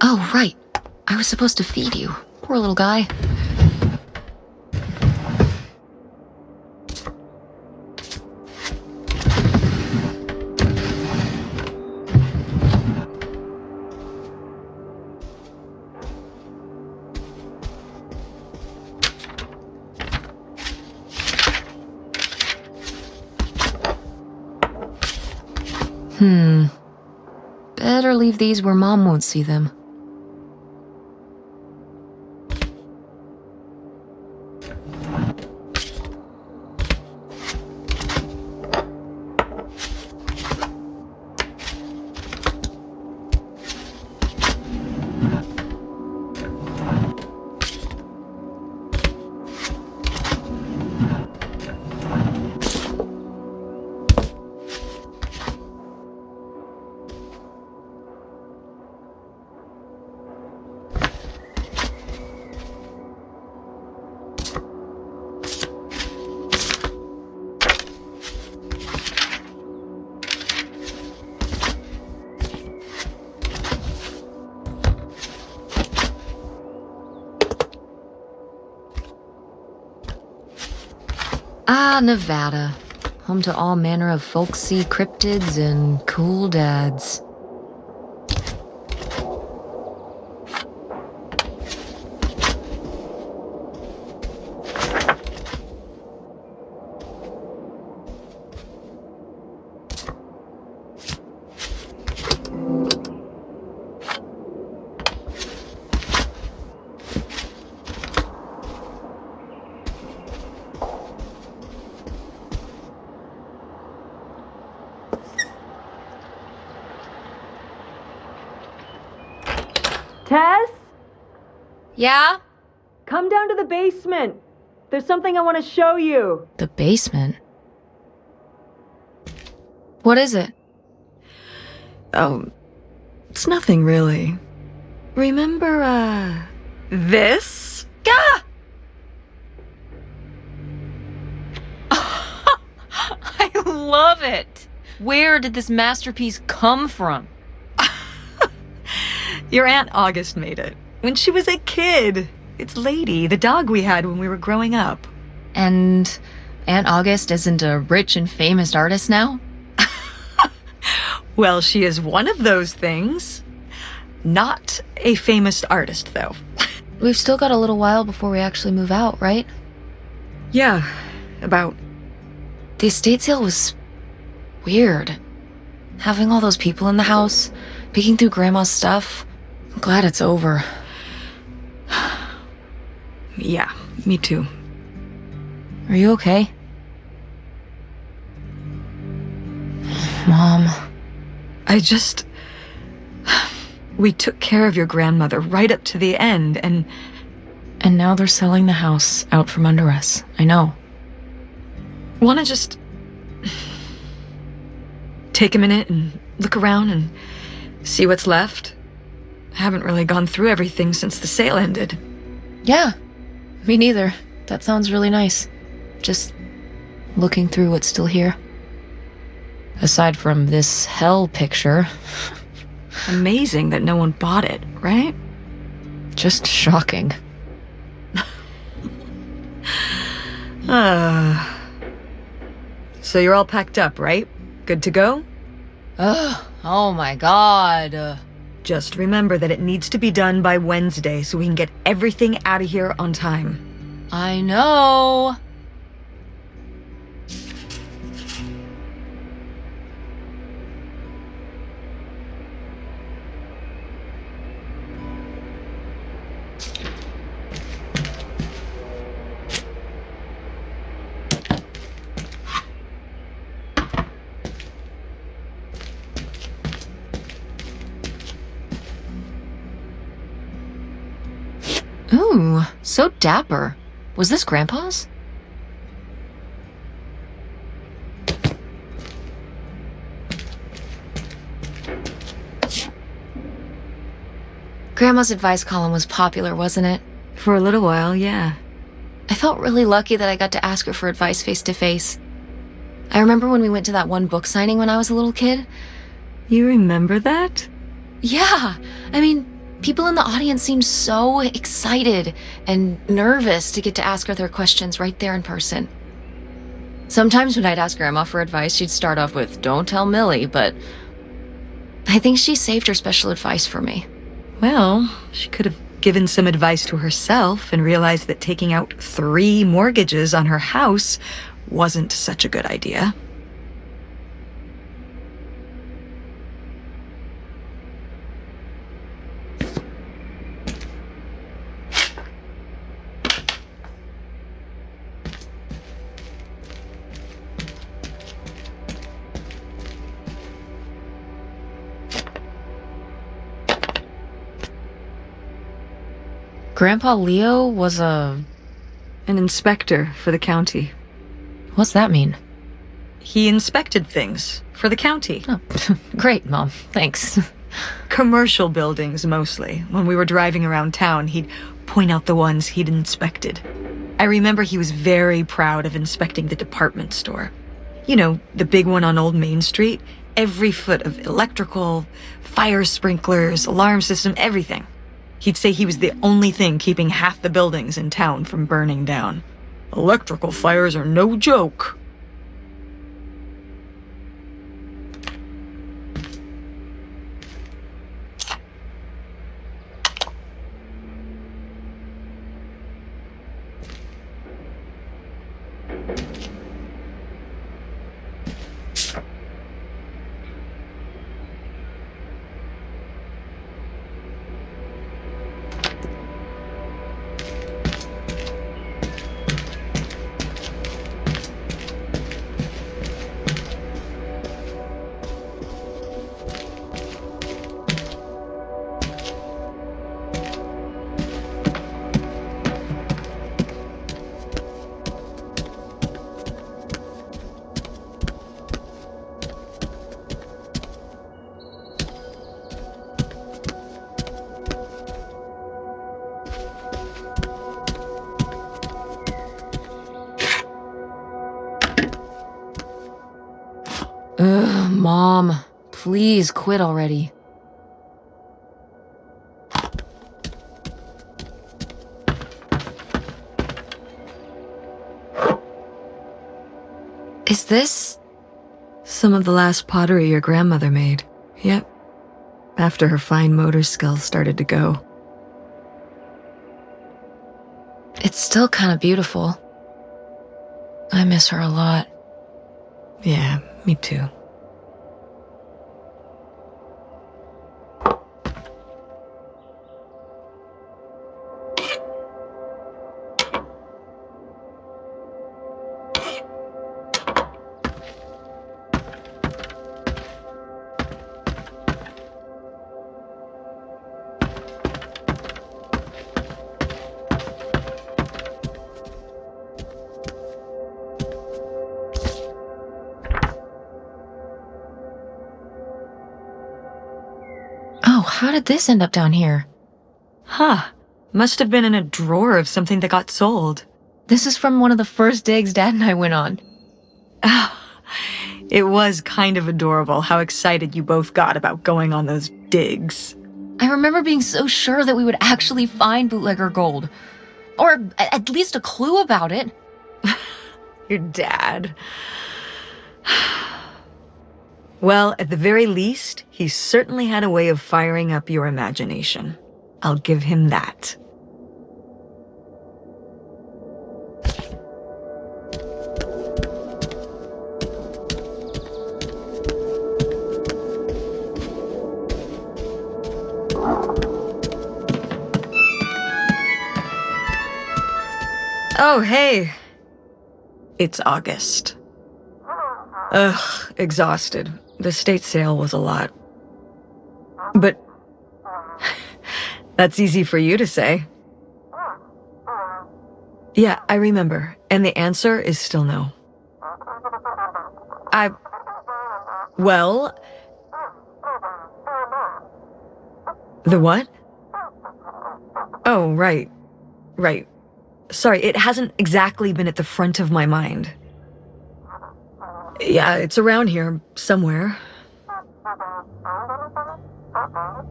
Oh, right. I was supposed to feed you. Poor little guy. Better leave these where Mom won't see them. Ah, Nevada. Home to all manner of folksy cryptids and cool dads. Tess? Yeah? Come down to the basement. There's something I want to show you. The basement? What is it? Oh, it's nothing really. Remember, this? Gah! I love it! Where did this masterpiece come from? Your Aunt August made it. When she was a kid. It's Lady, the dog we had when we were growing up. And Aunt August isn't a rich and famous artist now? Well, she is one of those things. Not a famous artist, though. We've still got a little while before we actually move out, right? Yeah, about. The estate sale was weird. Having all those people in the house, peeking through Grandma's stuff. I'm glad it's over. Yeah, me too. Are you okay? Mom. We took care of your grandmother right up to the end, and now they're selling the house out from under us. I know. wanna just take a minute and look around and see what's left? I haven't really gone through everything since the sale ended. Yeah, me neither. That sounds really nice. Just looking through what's still here. Aside from this hell picture. Amazing that no one bought it, right? Just shocking. So you're all packed up, right? Good to go? Ugh, oh my god. Just remember that it needs to be done by Wednesday so we can get everything out of here on time. I know. Ooh, so dapper. Was this Grandpa's? Grandma's advice column was popular, wasn't it? For a little while, yeah. I felt really lucky that I got to ask her for advice face to face. I remember when we went to that one book signing when I was a little kid. You remember that? Yeah, I mean, people in the audience seemed so excited and nervous to get to ask her their questions right there in person. Sometimes when I'd ask Grandma for advice, she'd start off with, "Don't tell Millie," but I think she saved her special advice for me. Well, she could have given some advice to herself and realized that taking out 3 mortgages on her house wasn't such a good idea. Grandpa Leo was an inspector for the county. What's that mean? He inspected things for the county. Oh, great, Mom. Thanks. Commercial buildings, mostly. When we were driving around town, he'd point out the ones he'd inspected. I remember he was very proud of inspecting the department store. You know, the big one on Old Main Street. Every foot of electrical, fire sprinklers, alarm system, everything. He'd say he was the only thing keeping half the buildings in town from burning down. Electrical fires are no joke. Ugh, Mom, please quit already. Is this some of the last pottery your grandmother made? Yep. After her fine motor skills started to go. It's still kind of beautiful. I miss her a lot. Yeah, me too. Oh, how did this end up down here? Huh. Must have been in a drawer of something that got sold. This is from one of the first digs Dad and I went on. It was kind of adorable how excited you both got about going on those digs. I remember being so sure that we would actually find bootlegger gold. Or at least a clue about it. Your dad. Well, at the very least, he certainly had a way of firing up your imagination. I'll give him that. Oh, hey. It's August. Ugh, exhausted. The estate sale was a lot. But that's easy for you to say. Yeah, I remember. And the answer is still no. Well... The what? Oh, right. Right. Sorry, it hasn't exactly been at the front of my mind. Yeah, it's around here, somewhere.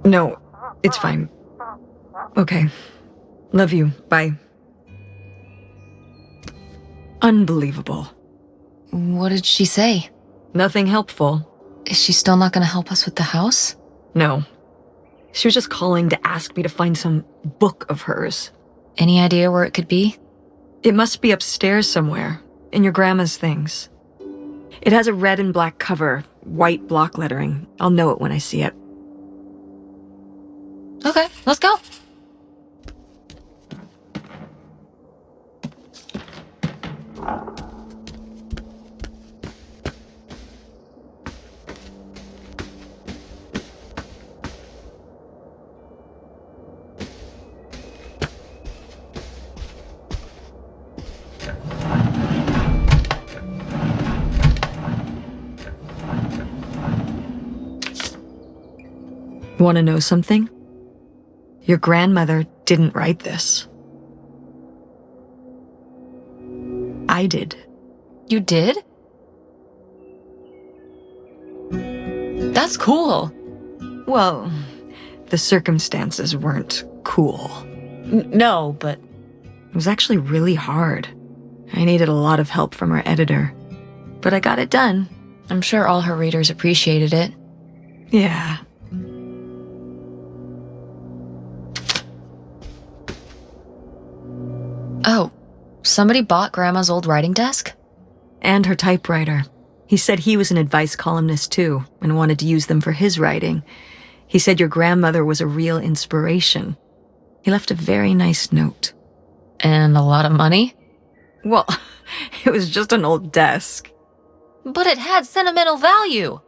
No, it's fine. Okay. Love you. Bye. Unbelievable. What did she say? Nothing helpful. Is she still not going to help us with the house? No. She was just calling to ask me to find some book of hers. Any idea where it could be? It must be upstairs somewhere, in your grandma's things. It has a red and black cover, white block lettering. I'll know it when I see it. Okay, let's go. Want to know something? Your grandmother didn't write this. I did. You did? That's cool. Well, the circumstances weren't cool. No, but... It was actually really hard. I needed a lot of help from our editor. But I got it done. I'm sure all her readers appreciated it. Yeah. Oh, somebody bought Grandma's old writing desk? And her typewriter. He said he was an advice columnist too, and wanted to use them for his writing. He said your grandmother was a real inspiration. He left a very nice note. And a lot of money? Well, it was just an old desk. But it had sentimental value.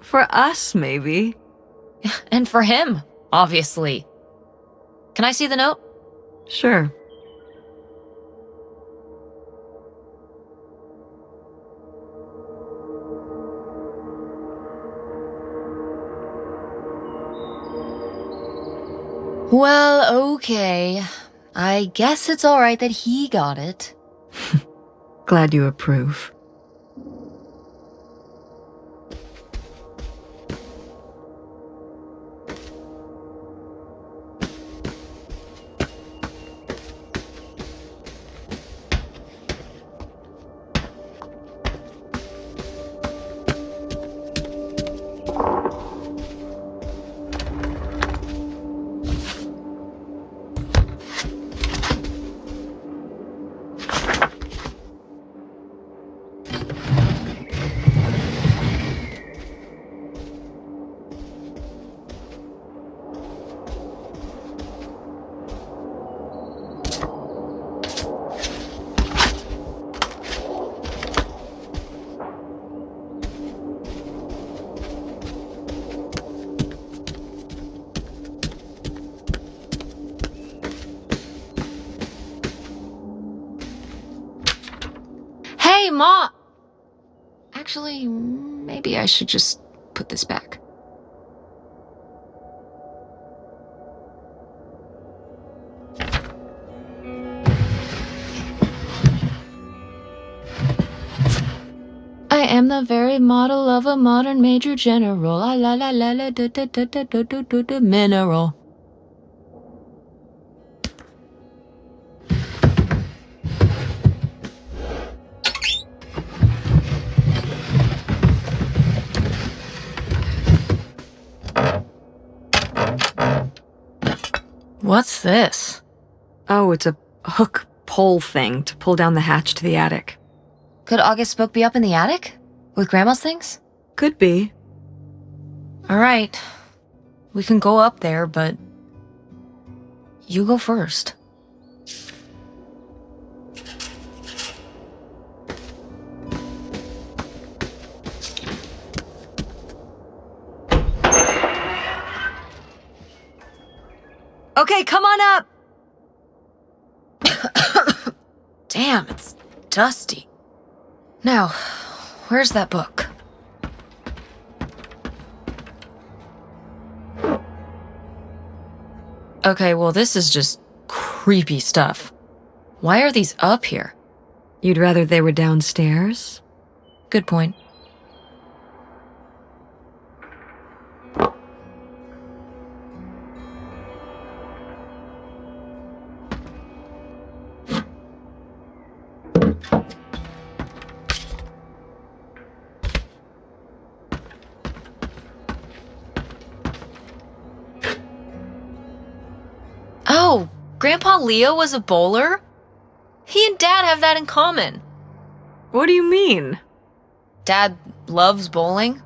For us, maybe. And for him, obviously. Can I see the note? Sure. Well, okay. I guess it's all right that he got it. Glad you approve. Hey, Ma! Actually, maybe I should just put this back. I am the very model of a modern major general. La la la la la da da da da da da da da mineral. What's this? Oh, it's a hook pole thing to pull down the hatch to the attic. Could August's book be up in the attic? With Grandma's things? Could be. Alright. We can go up there, but... you go first. Okay, come on up! Damn, it's dusty. Now, where's that book? Okay, well, this is just creepy stuff. Why are these up here? You'd rather they were downstairs? Good point. Oh, Grandpa Leo was a bowler? He and Dad have that in common. What do you mean? Dad loves bowling,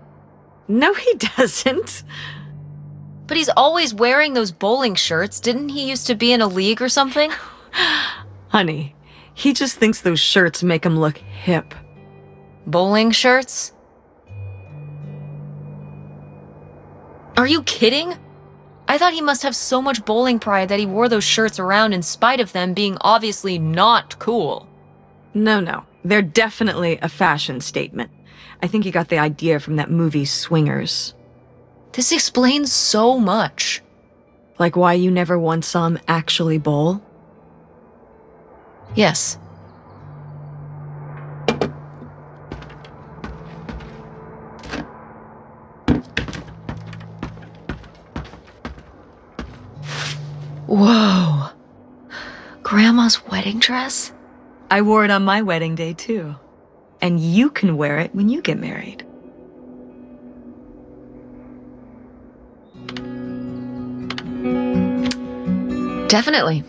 No, he doesn't. but he's always wearing those bowling shirts. Didn't he used to be in a league or something? Honey, he just thinks those shirts make him look hip. Bowling shirts? Are you kidding? I thought he must have so much bowling pride that he wore those shirts around in spite of them being obviously not cool. No. They're definitely a fashion statement. I think he got the idea from that movie Swingers. This explains so much. Like why you never once saw him actually bowl? Yes. Whoa. Grandma's wedding dress? I wore it on my wedding day, too. And you can wear it when you get married. Definitely.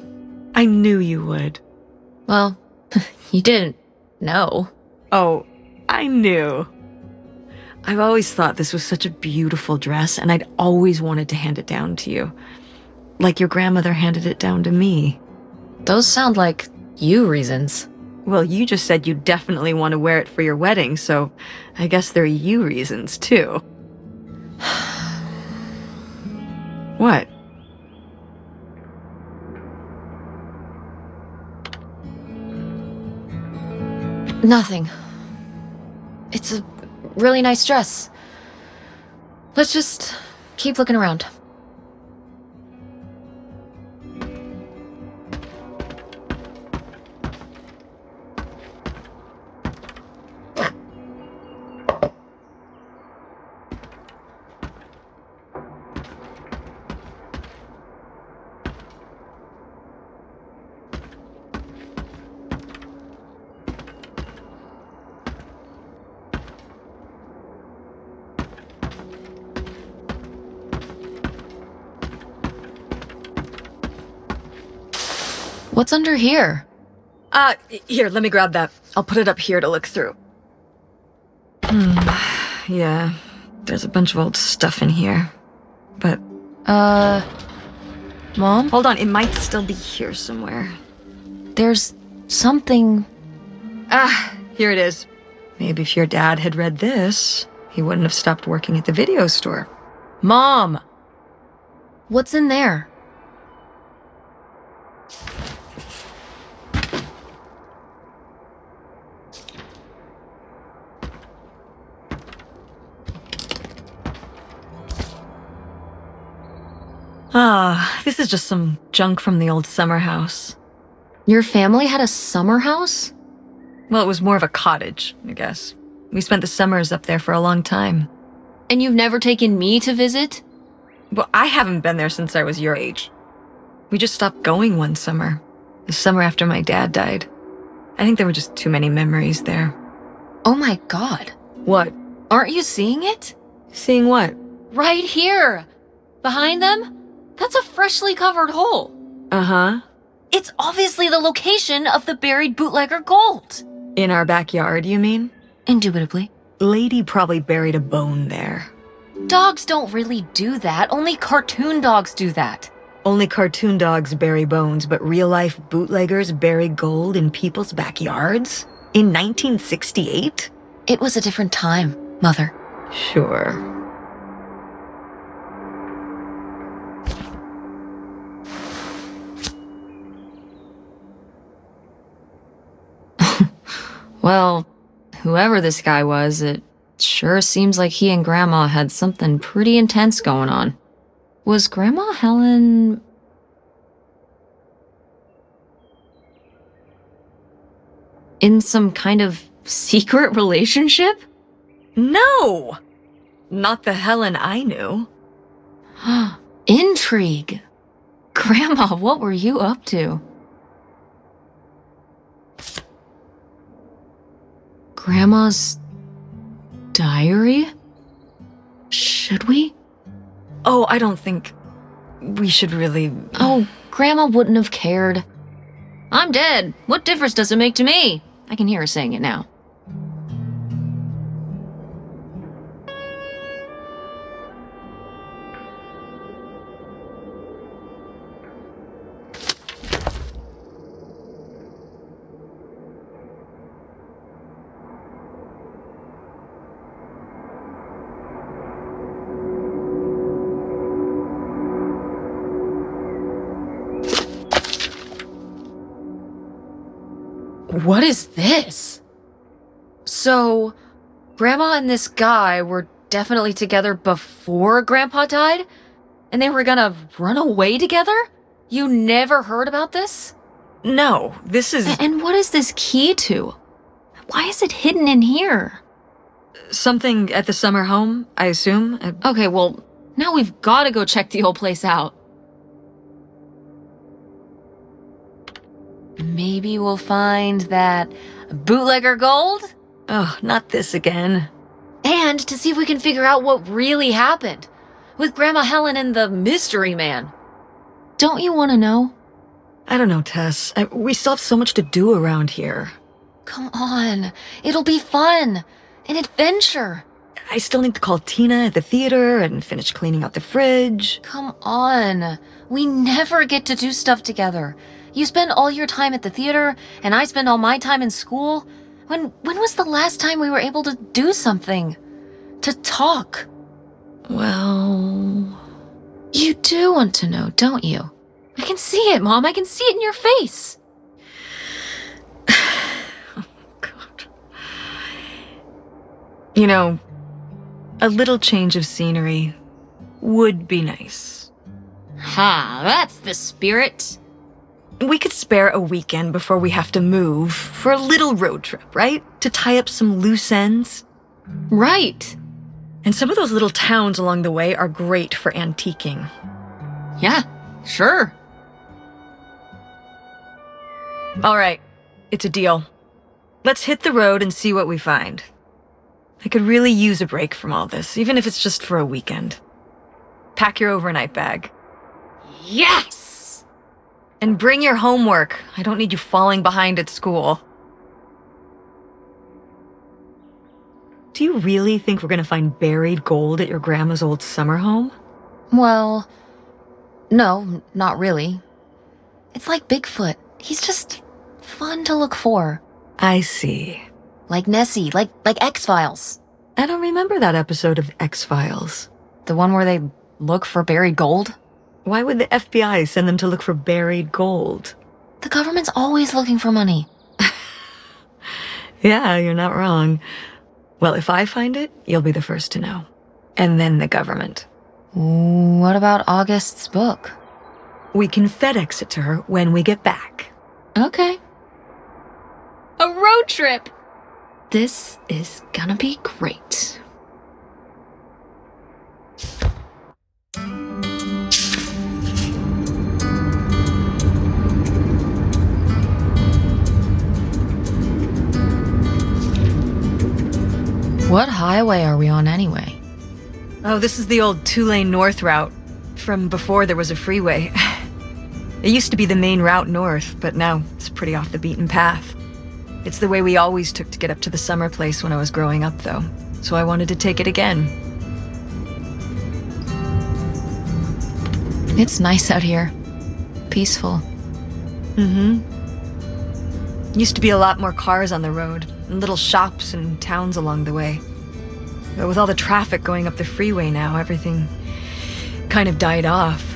I knew you would. Well, you didn't know. Oh, I knew. I've always thought this was such a beautiful dress, and I'd always wanted to hand it down to you. Like your grandmother handed it down to me. Those sound like you reasons. Well, you just said you definitely want to wear it for your wedding, so I guess they're you reasons, too. What? Nothing. It's a really nice dress. Let's just keep looking around. What's under here? Here, let me grab that. I'll put it up here to look through. Yeah, there's a bunch of old stuff in here. But, Mom? hold on, it might still be here somewhere. There's something... Here it is. Maybe if your dad had read this, he wouldn't have stopped working at the video store. Mom! What's in there? This is just some junk from the old summer house. Your family had a summer house? Well, it was more of a cottage, I guess. We spent the summers up there for a long time. And you've never taken me to visit? Well, I haven't been there since I was your age. We just stopped going one summer. The summer after my dad died. I think there were just too many memories there. Oh my god. What? Aren't you seeing it? Seeing what? Right here! Behind them? That's a freshly covered hole. Uh-huh. It's obviously the location of the buried bootlegger gold. In our backyard, you mean? Indubitably. Lady probably buried a bone there. Dogs don't really do that. Only cartoon dogs do that. Only cartoon dogs bury bones, but real-life bootleggers bury gold in people's backyards? In 1968? It was a different time, Mother. Sure. Well, whoever this guy was, it sure seems like he and Grandma had something pretty intense going on. Was Grandma Helen... in some kind of secret relationship? No! Not the Helen I knew. Intrigue. Grandma, what were you up to? Grandma's diary? Should we? Oh, I don't think we should really... Oh, Grandma wouldn't have cared. I'm dead. What difference does it make to me? I can hear her saying it now. What is this? So, Grandma and this guy were definitely together before Grandpa died? And they were gonna run away together? You never heard about this? No, this is... And what is this key to? Why is it hidden in here? something at the summer home, I assume? Okay, well, now we've gotta go check the whole place out. Maybe we'll find that bootlegger gold? Oh, not this again. And to see if we can figure out what really happened with Grandma Helen and the mystery man. Don't you want to know? I don't know, Tess. We still have so much to do around here. Come on. It'll be fun. An adventure. I still need to call Tina at the theater and finish cleaning out the fridge. Come on. We never get to do stuff together. You spend all your time at the theater, and I spend all my time in school. When was the last time we were able to do something? To talk? Well... You do want to know, don't you? I can see it, Mom. I can see it in your face. Oh, God. You know, a little change of scenery would be nice. Ha, that's the spirit. We could spare a weekend before we have to move for a little road trip, right? To tie up some loose ends. Right. And some of those little towns along the way are great for antiquing. Yeah, sure. All right, it's a deal. Let's hit the road and see what we find. I could really use a break from all this, even if it's just for a weekend. Pack your overnight bag. Yes! And bring your homework. I don't need you falling behind at school. Do you really think we're gonna find buried gold at your grandma's old summer home? Well, no, not really. It's like Bigfoot. He's just fun to look for. I see. Like Nessie, like X-Files. I don't remember that episode of X-Files. The one where they look for buried gold? Why would the FBI send them to look for buried gold? The government's always looking for money. Yeah, you're not wrong. Well, if I find it, you'll be the first to know. And then the government. What about August's book? We can FedEx it to her when we get back. Okay. A road trip! This is gonna be great. What highway are we on anyway? Oh, this is the old 2-lane north route from before there was a freeway. It used to be the main route north, but now it's pretty off the beaten path. It's the way we always took to get up to the summer place when I was growing up, though, so I wanted to take it again. It's nice out here. Peaceful. Used to be a lot more cars on the road, and little shops and towns along the way. But with all the traffic going up the freeway now, everything kind of died off.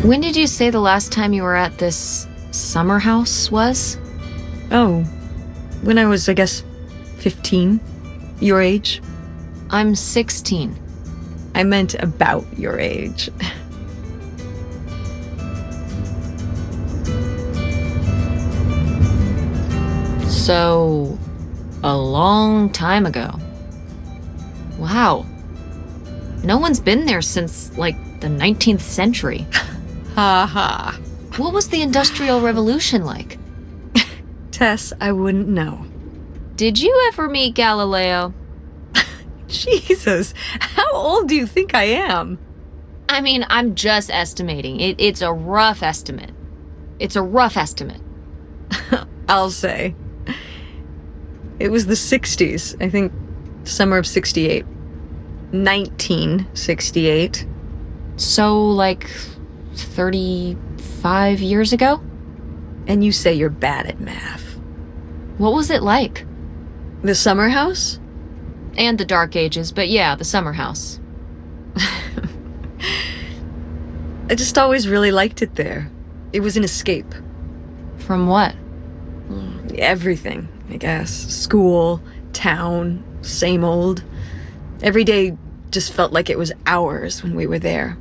When did you say the last time you were at this summer house was? Oh, when I was, I guess, 15. Your age? I'm 16. I meant about your age. So, a long time ago. Wow. No one's been there since, like, the 19th century. Ha ha. What was the Industrial Revolution like? Tess, I wouldn't know. Did you ever meet Galileo? Jesus, how old do you think I am? I mean, I'm just estimating. It's a rough estimate. It's a rough estimate. I'll say. It was the 60s, I think, summer of 68. 1968. So, like, 35 years ago? And you say you're bad at math. What was it like? The summer house? And the Dark Ages, but yeah, the summer house. I just always really liked it there. It was an escape. From what? Everything, I guess. School, town, same old. Every day just felt like it was hours when we were there.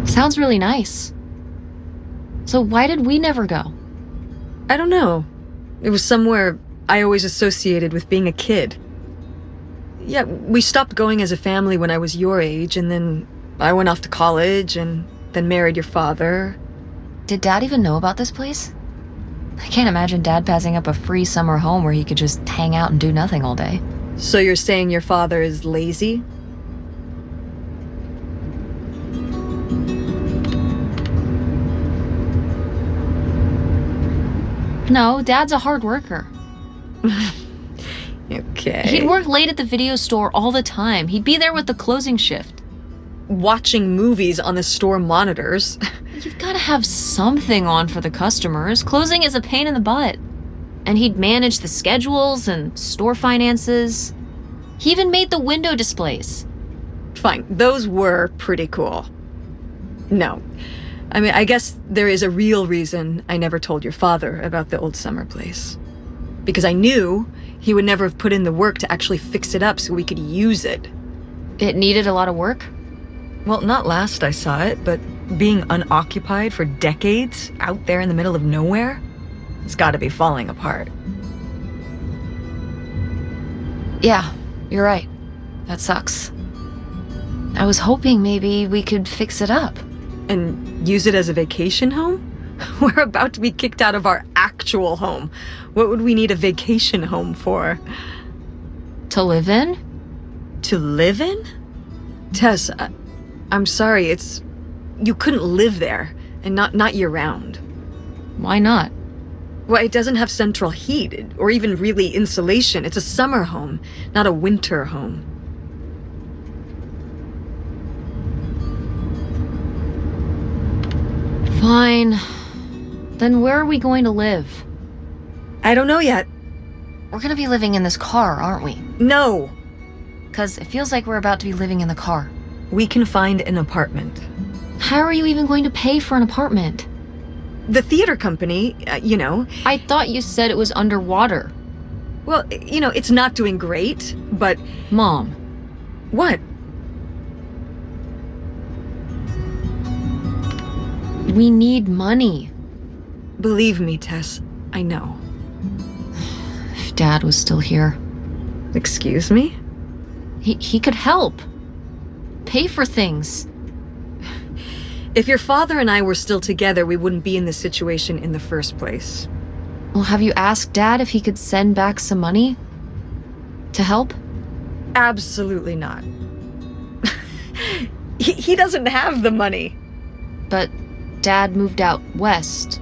Sounds really nice. So why did we never go? I don't know. It was somewhere I always associated with being a kid. Yeah, we stopped going as a family when I was your age, and then I went off to college and then married your father. Did Dad even know about this place? I can't imagine Dad passing up a free summer home where he could just hang out and do nothing all day. So you're saying your father is lazy? No, Dad's a hard worker. Okay. He'd work late at the video store all the time. He'd be there with the closing shift. Watching movies on the store monitors. You've got to have something on for the customers. Closing is a pain in the butt. And he'd manage the schedules and store finances. He even made the window displays. Fine, those were pretty cool. No. I mean, I guess there is a real reason I never told your father about the old summer place. Because I knew he would never have put in the work to actually fix it up so we could use it. It needed a lot of work? Well, not last I saw it, but being unoccupied for decades out there in the middle of nowhere, it's gotta be falling apart. Yeah, you're right. That sucks. I was hoping maybe we could fix it up. And use it as a vacation home? We're about to be kicked out of our actual home. What would we need a vacation home for? To live in? To live in? Tess, I'm sorry, you couldn't live there, and not year-round. Why not? Well, it doesn't have central heat, or even really insulation. It's a summer home, not a winter home. Fine. Then where are we going to live? I don't know yet. We're gonna be living in this car, aren't we? No! because it feels like we're about to be living in the car. We can find an apartment. How are you even going to pay for an apartment? The theater company, I thought you said it was underwater. well, it's not doing great, but Mom, what? we need money. Believe me, Tess, I know. If Dad was still here, Excuse me? he could help. Pay for things. If your father and I were still together, we wouldn't be in this situation in the first place. Well, have you asked Dad if he could send back some money? To help? Absolutely not. He doesn't have the money. But Dad moved out west.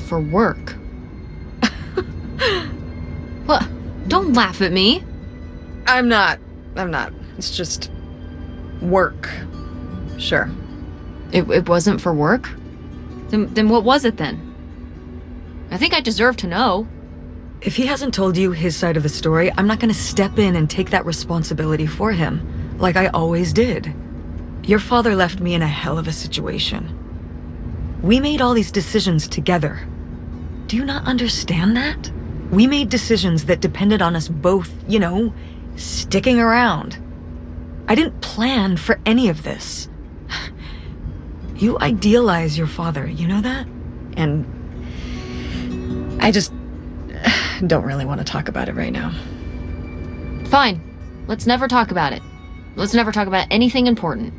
For work. What? Don't laugh at me. I'm not. It's just work. Sure. It wasn't for work? Then what was it then? I think I deserve to know. If he hasn't told you his side of the story, I'm not gonna step in and take that responsibility for him, like I always did. Your father left me in a hell of a situation. We made all these decisions together. Do you not understand that? We made decisions that depended on us both, sticking around. I didn't plan for any of this. You idealize your father, you know that? And I just don't really want to talk about it right now. Fine. Let's never talk about it. Let's never talk about anything important.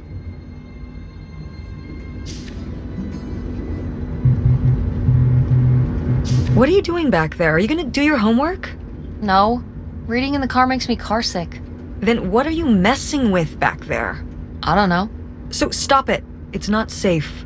What are you doing back there? Are you gonna do your homework? No. Reading in the car makes me carsick. Then what are you messing with back there? I don't know. So stop it. It's not safe.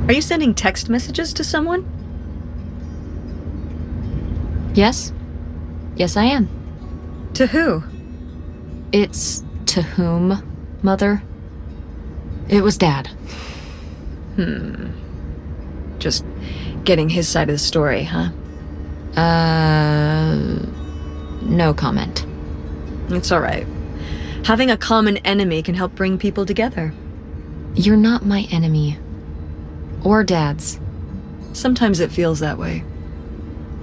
Are you sending text messages to someone? Yes? Yes, I am. To who? It's to whom, Mother? It was Dad. Just getting his side of the story, huh? No comment. It's all right. Having a common enemy can help bring people together. You're not my enemy. Or Dad's. Sometimes it feels that way.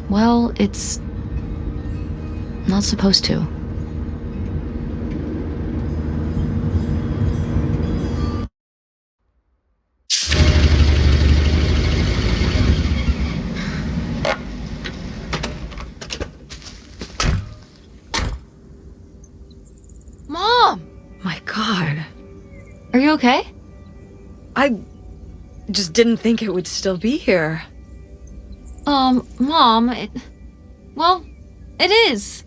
Well, it's not supposed to. Mom! My God. Are you okay? I just didn't think it would still be here. Mom, well, it is.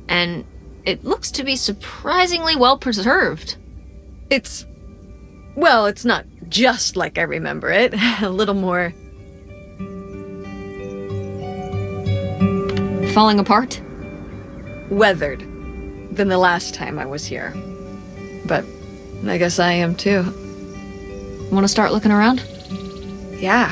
And it looks to be surprisingly well preserved. Well, it's not just like I remember it. A little more Falling apart? weathered than the last time I was here. But I guess I am too. Want to start looking around? Yeah.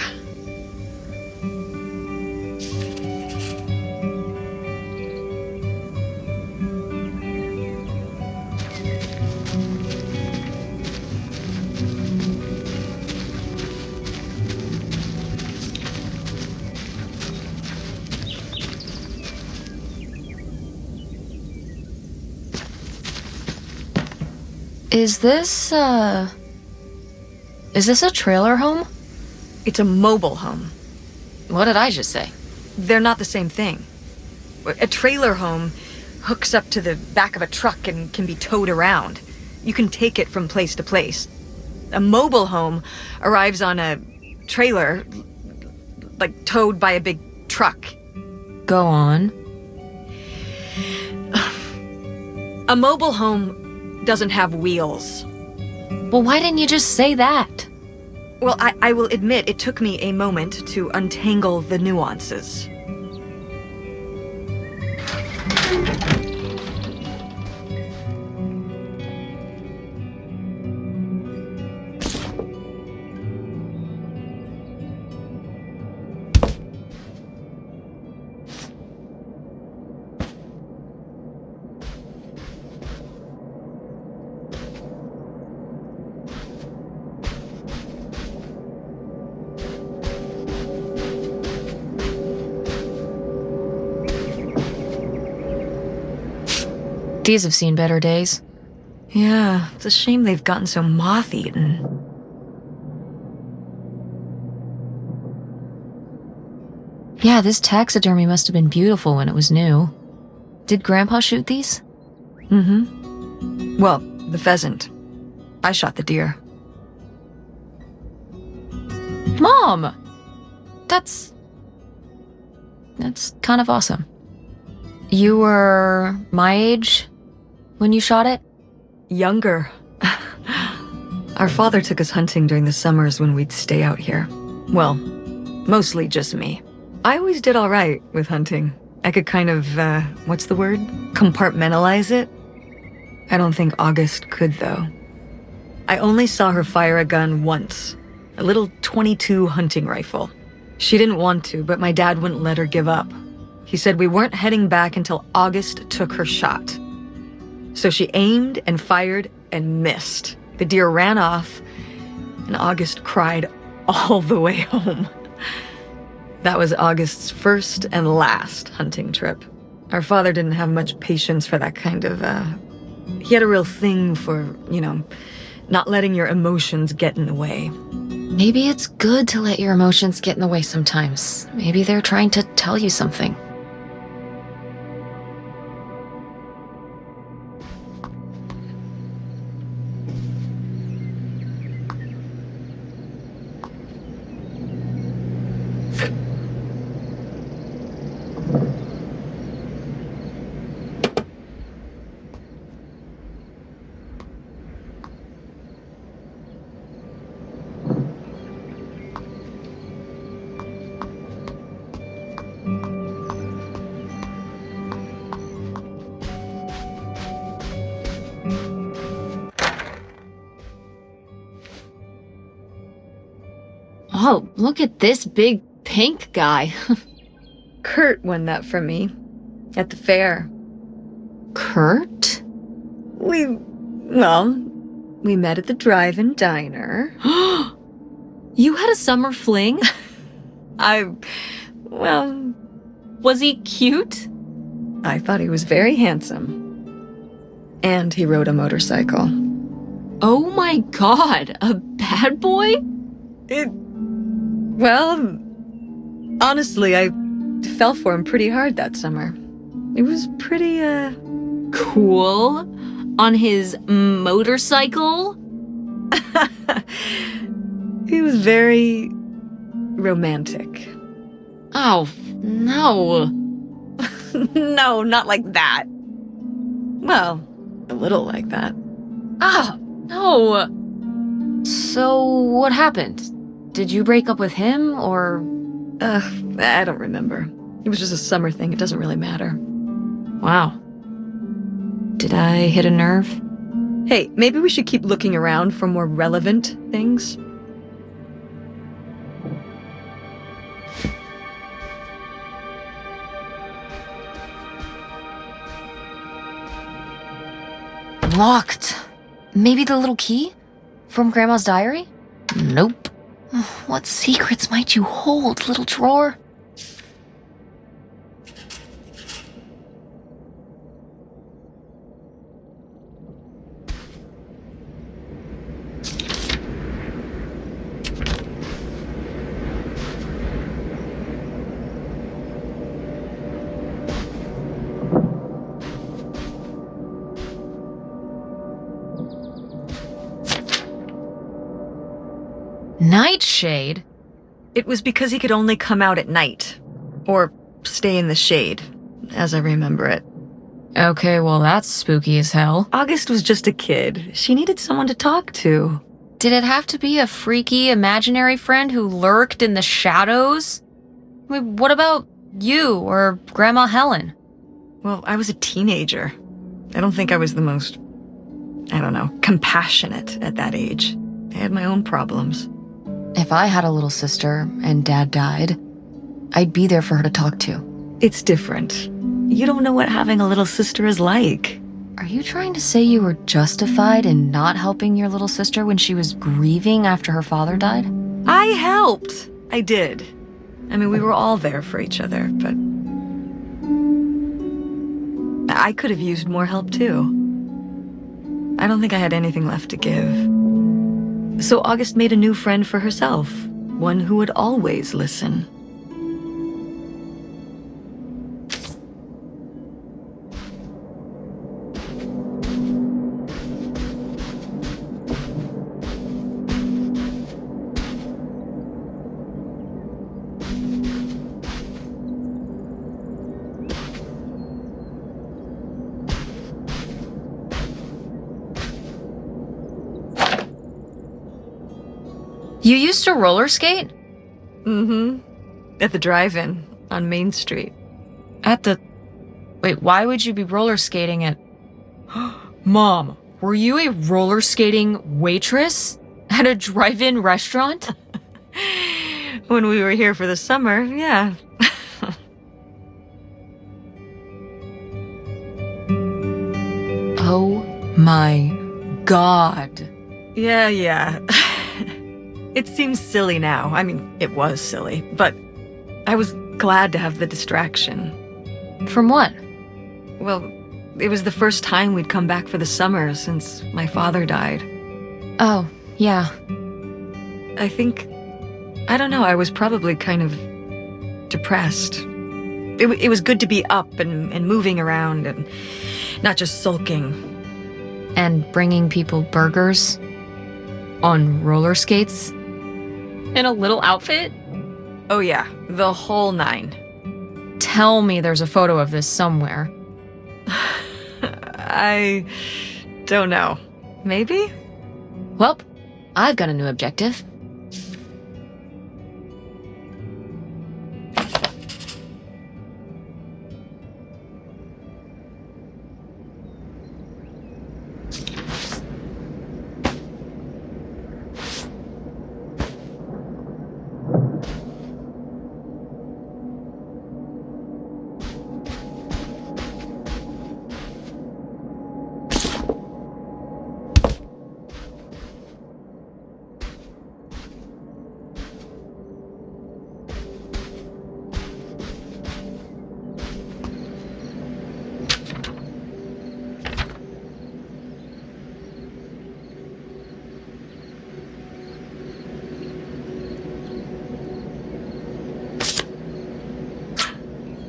Is this a trailer home? It's a mobile home. What did I just say? They're not the same thing. A trailer home hooks up to the back of a truck and can be towed around. You can take it from place to place. A mobile home arrives on a trailer, like towed by a big truck. Go on. A mobile home doesn't have wheels. Well, why didn't you just say that? Well, I will admit it took me a moment to untangle the nuances. These have seen better days. Yeah, it's a shame they've gotten so moth-eaten. Yeah, this taxidermy must have been beautiful when it was new. Did Grandpa shoot these? Mm-hmm. Well, the pheasant. I shot the deer. Mom! That's kind of awesome. You were my age when you shot it? Younger. Our father took us hunting during the summers when we'd stay out here. Well, mostly just me. I always did all right with hunting. I could kind of, what's the word? Compartmentalize it. I don't think August could, though. I only saw her fire a gun once. A little .22 hunting rifle. She didn't want to, but my dad wouldn't let her give up. He said we weren't heading back until August took her shot. So she aimed and fired and missed. The deer ran off, and August cried all the way home. That was August's first and last hunting trip. Our father didn't have much patience for that kind of, he had a real thing for, not letting your emotions get in the way. Maybe it's good to let your emotions get in the way sometimes. Maybe they're trying to tell you something. Oh, look at this big pink guy. Kurt won that from me at the fair. Kurt? We met at the drive-in diner. You had a summer fling? Was he cute? I thought he was very handsome. And he rode a motorcycle. Oh my god, a bad boy? Honestly, I fell for him pretty hard that summer. It was pretty, cool. On his motorcycle? He was very romantic. Oh, no. No, not like that. Well, a little like that. Ah, no. So, what happened? Did you break up with him, or? I don't remember. It was just a summer thing. It doesn't really matter. Wow. Did I hit a nerve? Hey, maybe we should keep looking around for more relevant things. Locked. Maybe the little key? From Grandma's diary? Nope. What secrets might you hold, little drawer? Nightshade? It was because he could only come out at night. Or stay in the shade, as I remember it. Okay, well, that's spooky as hell. August was just a kid. She needed someone to talk to. Did it have to be a freaky, imaginary friend who lurked in the shadows? I mean, what about you or Grandma Helen? Well, I was a teenager. I don't think I was the most, compassionate at that age. I had my own problems. If I had a little sister and Dad died, I'd be there for her to talk to. It's different. You don't know what having a little sister is like. Are you trying to say you were justified in not helping your little sister when she was grieving after her father died? I helped. I did. I mean, we were all there for each other, but I could have used more help too. I don't think I had anything left to give. So August made a new friend for herself, one who would always listen. You used to roller skate? Mm-hmm. At the drive-in on Main Street. Wait, why would you be roller skating at... Mom, were you a roller skating waitress at a drive-in restaurant? When we were here for the summer, yeah. Oh my God. Yeah. It seems silly now. I mean, it was silly, but I was glad to have the distraction. From what? Well, it was the first time we'd come back for the summer since my father died. Oh, yeah. I was probably kind of depressed. It was good to be up and moving around and not just sulking. And bringing people burgers? On roller skates? In a little outfit? Oh yeah, the whole 9. Tell me there's a photo of this somewhere. I don't know. Maybe? Well, I've got a new objective.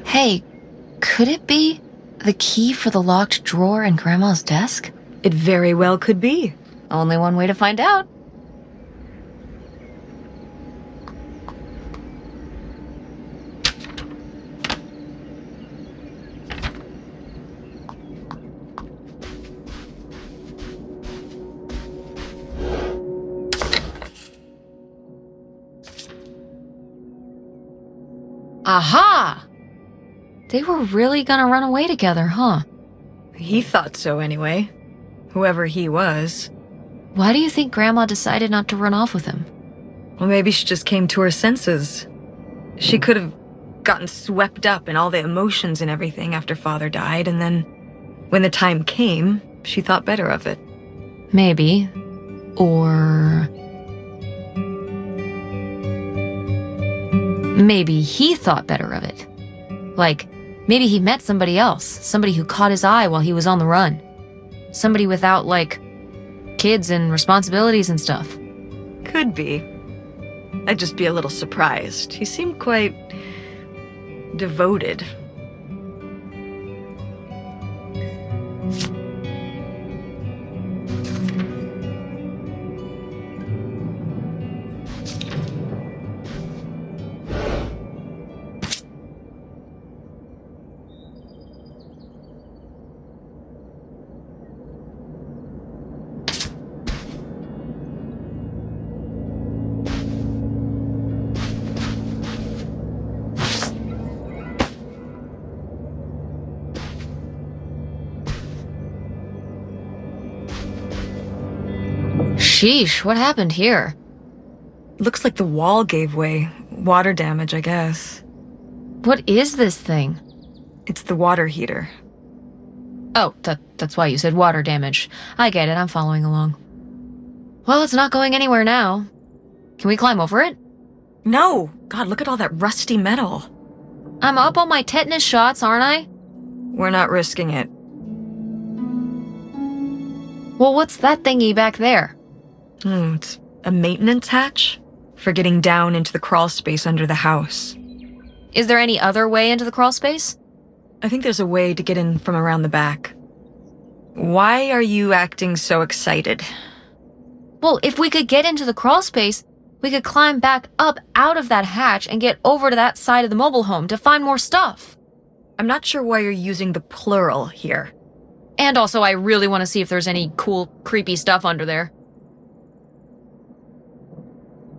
Hey, could it be the key for the locked drawer in Grandma's desk? It very well could be. Only one way to find out. Aha! They were really gonna run away together, huh? He thought so anyway. Whoever he was. Why do you think Grandma decided not to run off with him? Well, maybe she just came to her senses. She could have gotten swept up in all the emotions and everything after Father died, and then, when the time came, she thought better of it. Maybe. Or... maybe he thought better of it. Like, maybe he met somebody else. Somebody who caught his eye while he was on the run. Somebody without, like, kids and responsibilities and stuff. Could be. I'd just be a little surprised. He seemed quite... devoted. Sheesh, what happened here? Looks like the wall gave way. Water damage, I guess. What is this thing? It's the water heater. Oh, that's why you said water damage. I get it, I'm following along. Well, it's not going anywhere now. Can we climb over it? No! God, look at all that rusty metal. I'm up on my tetanus shots, aren't I? We're not risking it. Well, what's that thingy back there? It's a maintenance hatch for getting down into the crawl space under the house. Is there any other way into the crawl space? I think there's a way to get in from around the back. Why are you acting so excited? Well, if we could get into the crawl space, we could climb back up out of that hatch and get over to that side of the mobile home to find more stuff. I'm not sure why you're using the plural here. And also, I really want to see if there's any cool, creepy stuff under there.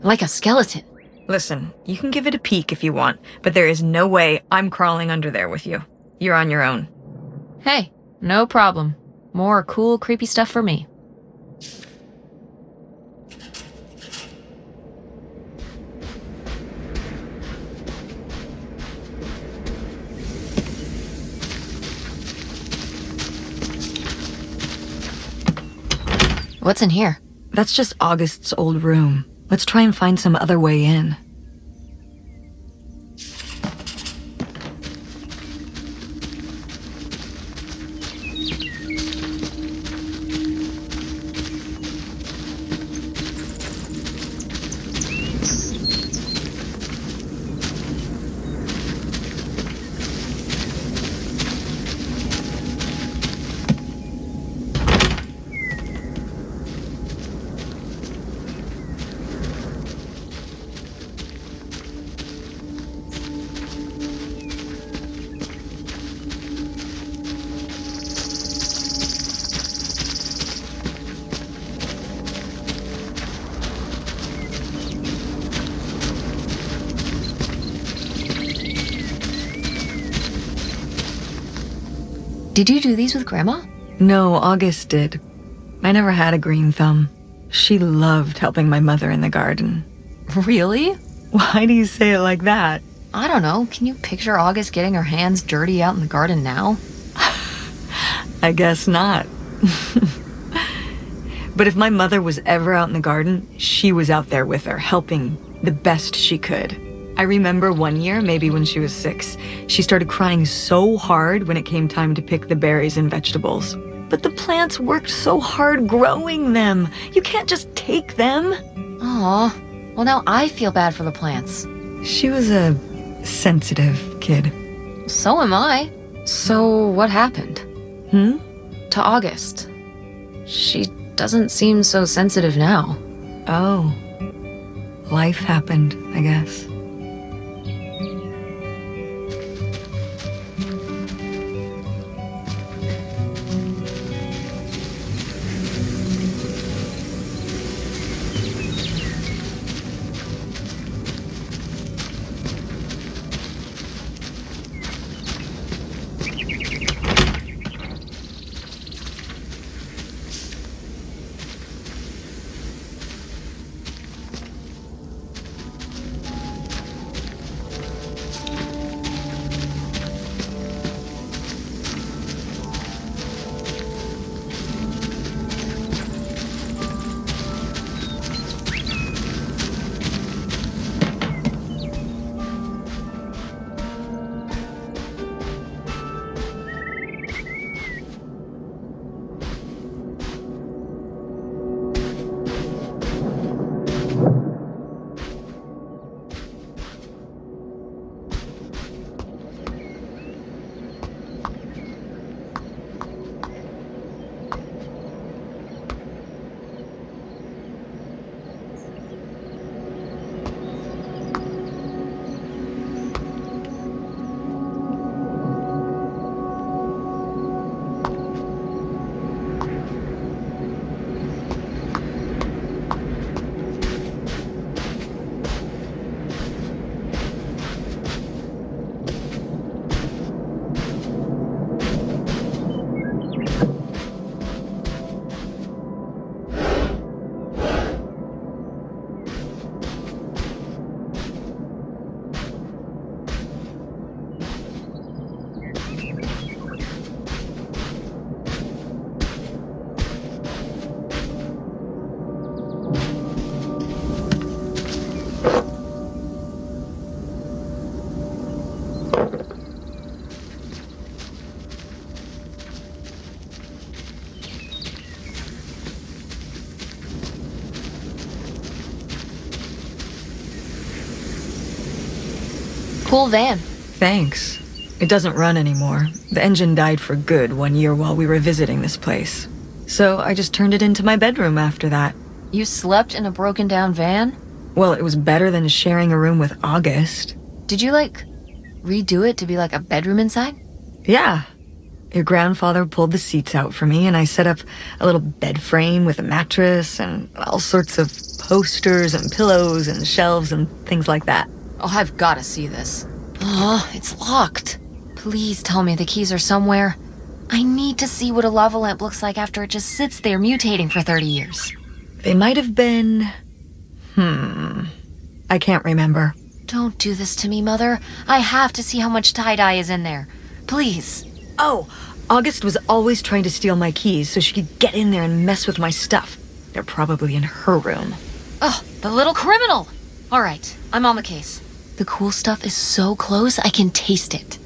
Like a skeleton. Listen, you can give it a peek if you want, but there is no way I'm crawling under there with you. You're on your own. Hey, no problem. More cool, creepy stuff for me. What's in here? That's just August's old room. Let's try and find some other way in. Did you do these with Grandma? No, August did. I never had a green thumb. She loved helping my mother in the garden. Really? Why do you say it like that? I don't know. Can you picture August getting her hands dirty out in the garden now? I guess not. But if my mother was ever out in the garden, she was out there with her, helping the best she could. I remember one year, maybe when she was 6, she started crying so hard when it came time to pick the berries and vegetables. But the plants worked so hard growing them. You can't just take them. Aw. Well, now I feel bad for the plants. She was a sensitive kid. So am I. So what happened? To August. She doesn't seem so sensitive now. Oh. Life happened, I guess. Cool van. Thanks. It doesn't run anymore. The engine died for good 1 year while we were visiting this place. So I just turned it into my bedroom after that. You slept in a broken down van? Well, it was better than sharing a room with August. Did you, redo it to be like a bedroom inside? Yeah. Your grandfather pulled the seats out for me, and I set up a little bed frame with a mattress and all sorts of posters and pillows and shelves and things like that. Oh, I've gotta see this. Oh, it's locked. Please tell me the keys are somewhere. I need to see what a lava lamp looks like after it just sits there mutating for 30 years. They might have been... I can't remember. Don't do this to me, Mother. I have to see how much tie-dye is in there. Please. Oh, August was always trying to steal my keys so she could get in there and mess with my stuff. They're probably in her room. Oh, the little criminal! All right, I'm on the case. The cool stuff is so close, I can taste it.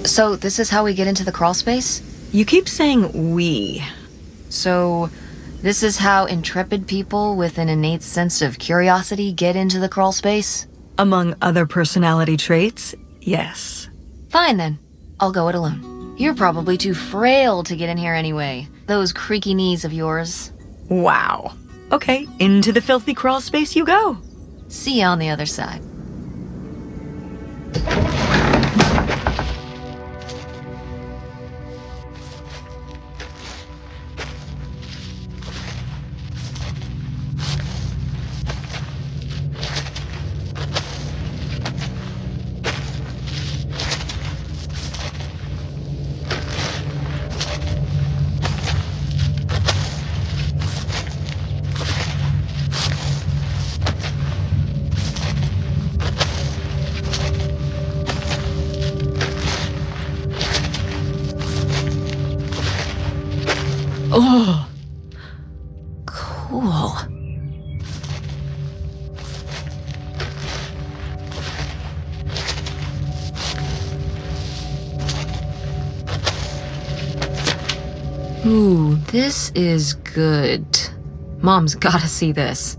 So, this is how we get into the crawl space? You keep saying we. So, this is how intrepid people with an innate sense of curiosity get into the crawl space? Among other personality traits, yes. Fine then. I'll go it alone. You're probably too frail to get in here anyway. Those creaky knees of yours. Wow. Okay, into the filthy crawl space you go. See you on the other side. Oh, cool. Ooh, this is good. Mom's gotta see this.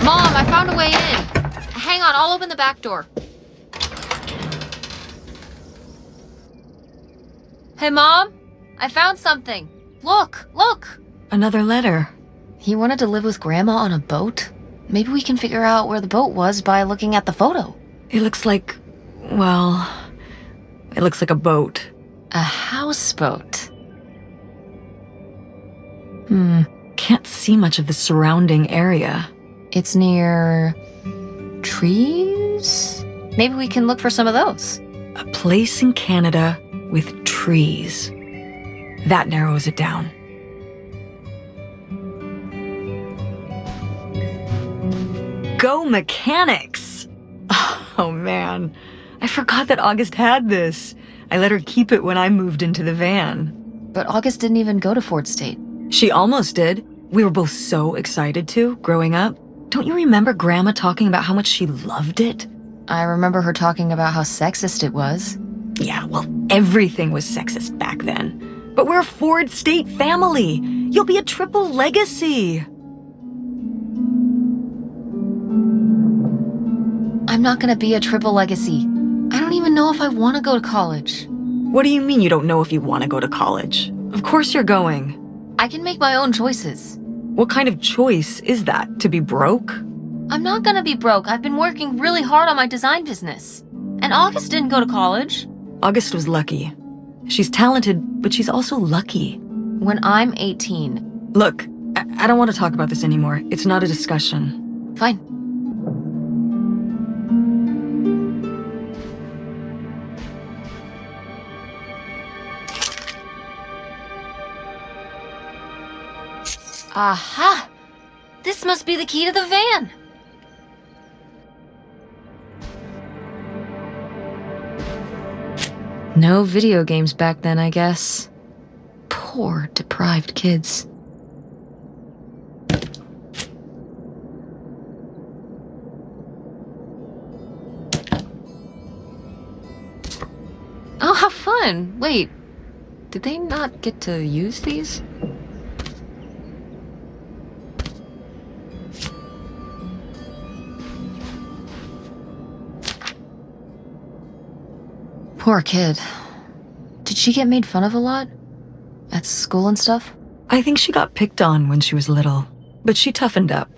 Mom, I found a way in. Hang on, I'll open the back door. Hey, Mom, I found something. Look. Another letter. He wanted to live with Grandma on a boat? Maybe we can figure out where the boat was by looking at the photo. It looks like, well, it looks like a boat. A houseboat. Can't see much of the surrounding area. It's near trees? Maybe we can look for some of those. A place in Canada with trees. That narrows it down. Go Mechanics! Oh man, I forgot that August had this. I let her keep it when I moved into the van. But August didn't even go to Ford State. She almost did. We were both so excited to, growing up. Don't you remember Grandma talking about how much she loved it? I remember her talking about how sexist it was. Yeah, well, everything was sexist back then. But we're a Ford State family. You'll be a triple legacy. I'm not gonna be a triple legacy. I don't even know if I want to go to college. What do you mean you don't know if you want to go to college? Of course you're going. I can make my own choices. What kind of choice is that? To be broke? I'm not gonna be broke. I've been working really hard on my design business. And August didn't go to college. August was lucky. She's talented, but she's also lucky. When I'm 18. Look, I don't want to talk about this anymore. It's not a discussion. Fine. Aha! This must be the key to the van! No video games back then, I guess. Poor, deprived kids. Oh, how fun! Wait, did they not get to use these? Poor kid. Did she get made fun of a lot? At school and stuff? I think she got picked on when she was little, but she toughened up.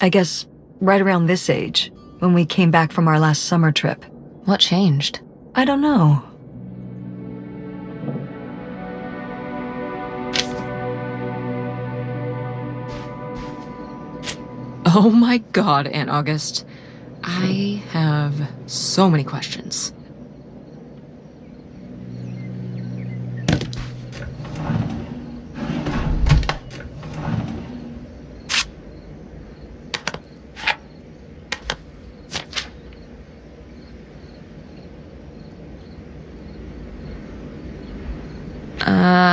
I guess right around this age, when we came back from our last summer trip. What changed? I don't know. Oh my god, Aunt August. I have so many questions.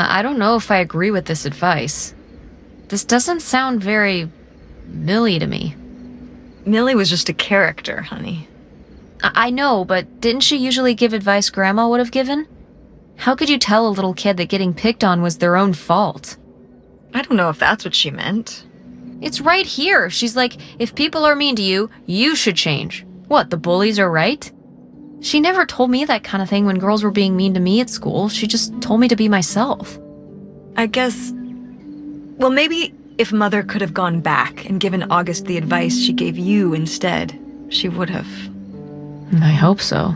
I don't know if I agree with this advice. This doesn't sound very Millie to me. Millie was just a character, honey. I know, but didn't she usually give advice Grandma would have given? How could you tell a little kid that getting picked on was their own fault? I don't know if that's what she meant. It's right here. She's like, if people are mean to you, you should change. What, the bullies are right? She never told me that kind of thing when girls were being mean to me at school. She just told me to be myself. I guess... Well, maybe if Mother could have gone back and given August the advice she gave you instead, she would have. I hope so.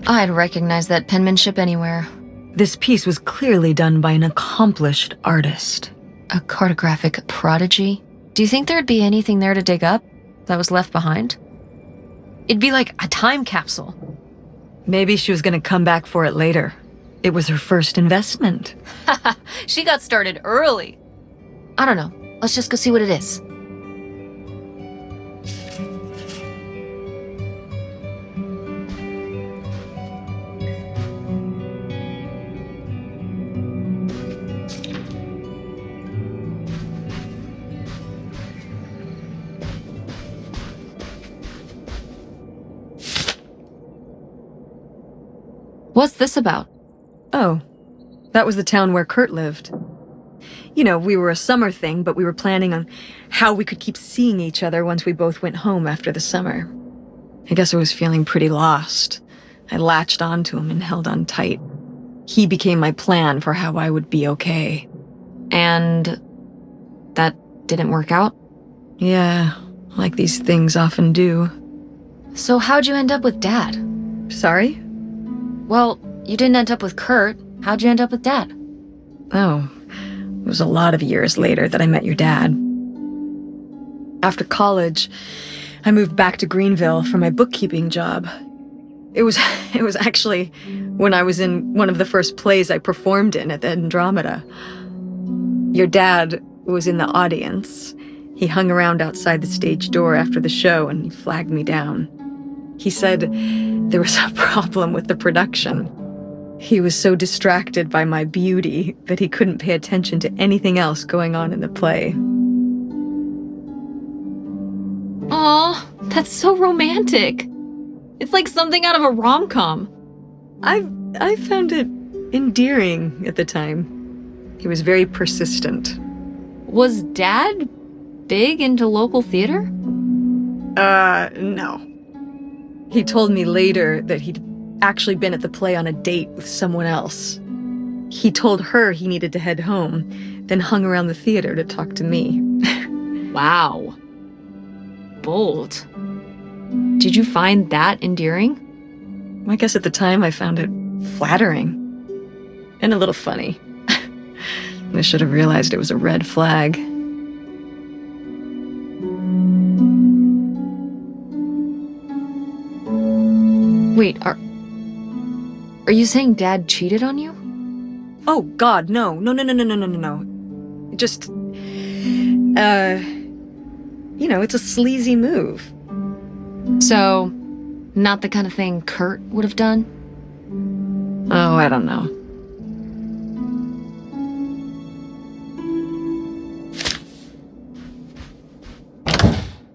I'd recognize that penmanship anywhere. This piece was clearly done by an accomplished artist. A cartographic prodigy? Do you think there'd be anything there to dig up that was left behind? It'd be like a time capsule. Maybe she was going to come back for it later. It was her first investment. She got started early. I don't know. Let's just go see what it is. What's this about? Oh, that was the town where Kurt lived. You know, we were a summer thing, but we were planning on how we could keep seeing each other once we both went home after the summer. I guess I was feeling pretty lost. I latched onto him and held on tight. He became my plan for how I would be okay. And that didn't work out? Yeah, like these things often do. So how'd you end up with Dad? Sorry? Well, you didn't end up with Kurt. How'd you end up with Dad? Oh, it was a lot of years later that I met your dad. After college, I moved back to Greenville for my bookkeeping job. It was actually when I was in one of the first plays I performed in at the Andromeda. Your dad was in the audience. He hung around outside the stage door after the show and he flagged me down. He said there was a problem with the production. He was so distracted by my beauty that he couldn't pay attention to anything else going on in the play. Aw, that's so romantic. It's like something out of a rom-com. I found it endearing at the time. He was very persistent. Was Dad big into local theater? No. He told me later that he'd actually been at the play on a date with someone else. He told her he needed to head home, then hung around the theater to talk to me. Wow. Bold. Did you find that endearing? I guess at the time I found it flattering. And a little funny. I should have realized it was a red flag. Wait, are you saying Dad cheated on you? Oh, God, no. No. Just, it's a sleazy move. So, not the kind of thing Kurt would have done? Oh, I don't know.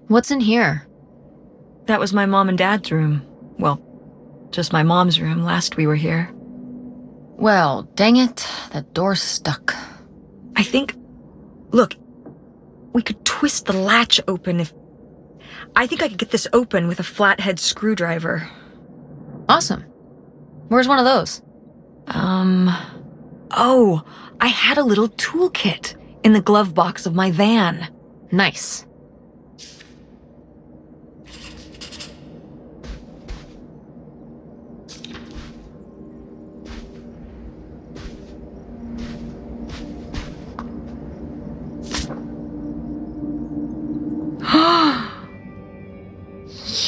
What's in here? That was my mom and dad's room. Well, just my mom's room last we were here. Well, dang it, that door's stuck. I think... Look, we could twist the latch open if... I think I could get this open with a flathead screwdriver. Awesome. Where's one of those? Oh, I had a little toolkit in the glove box of my van. Nice.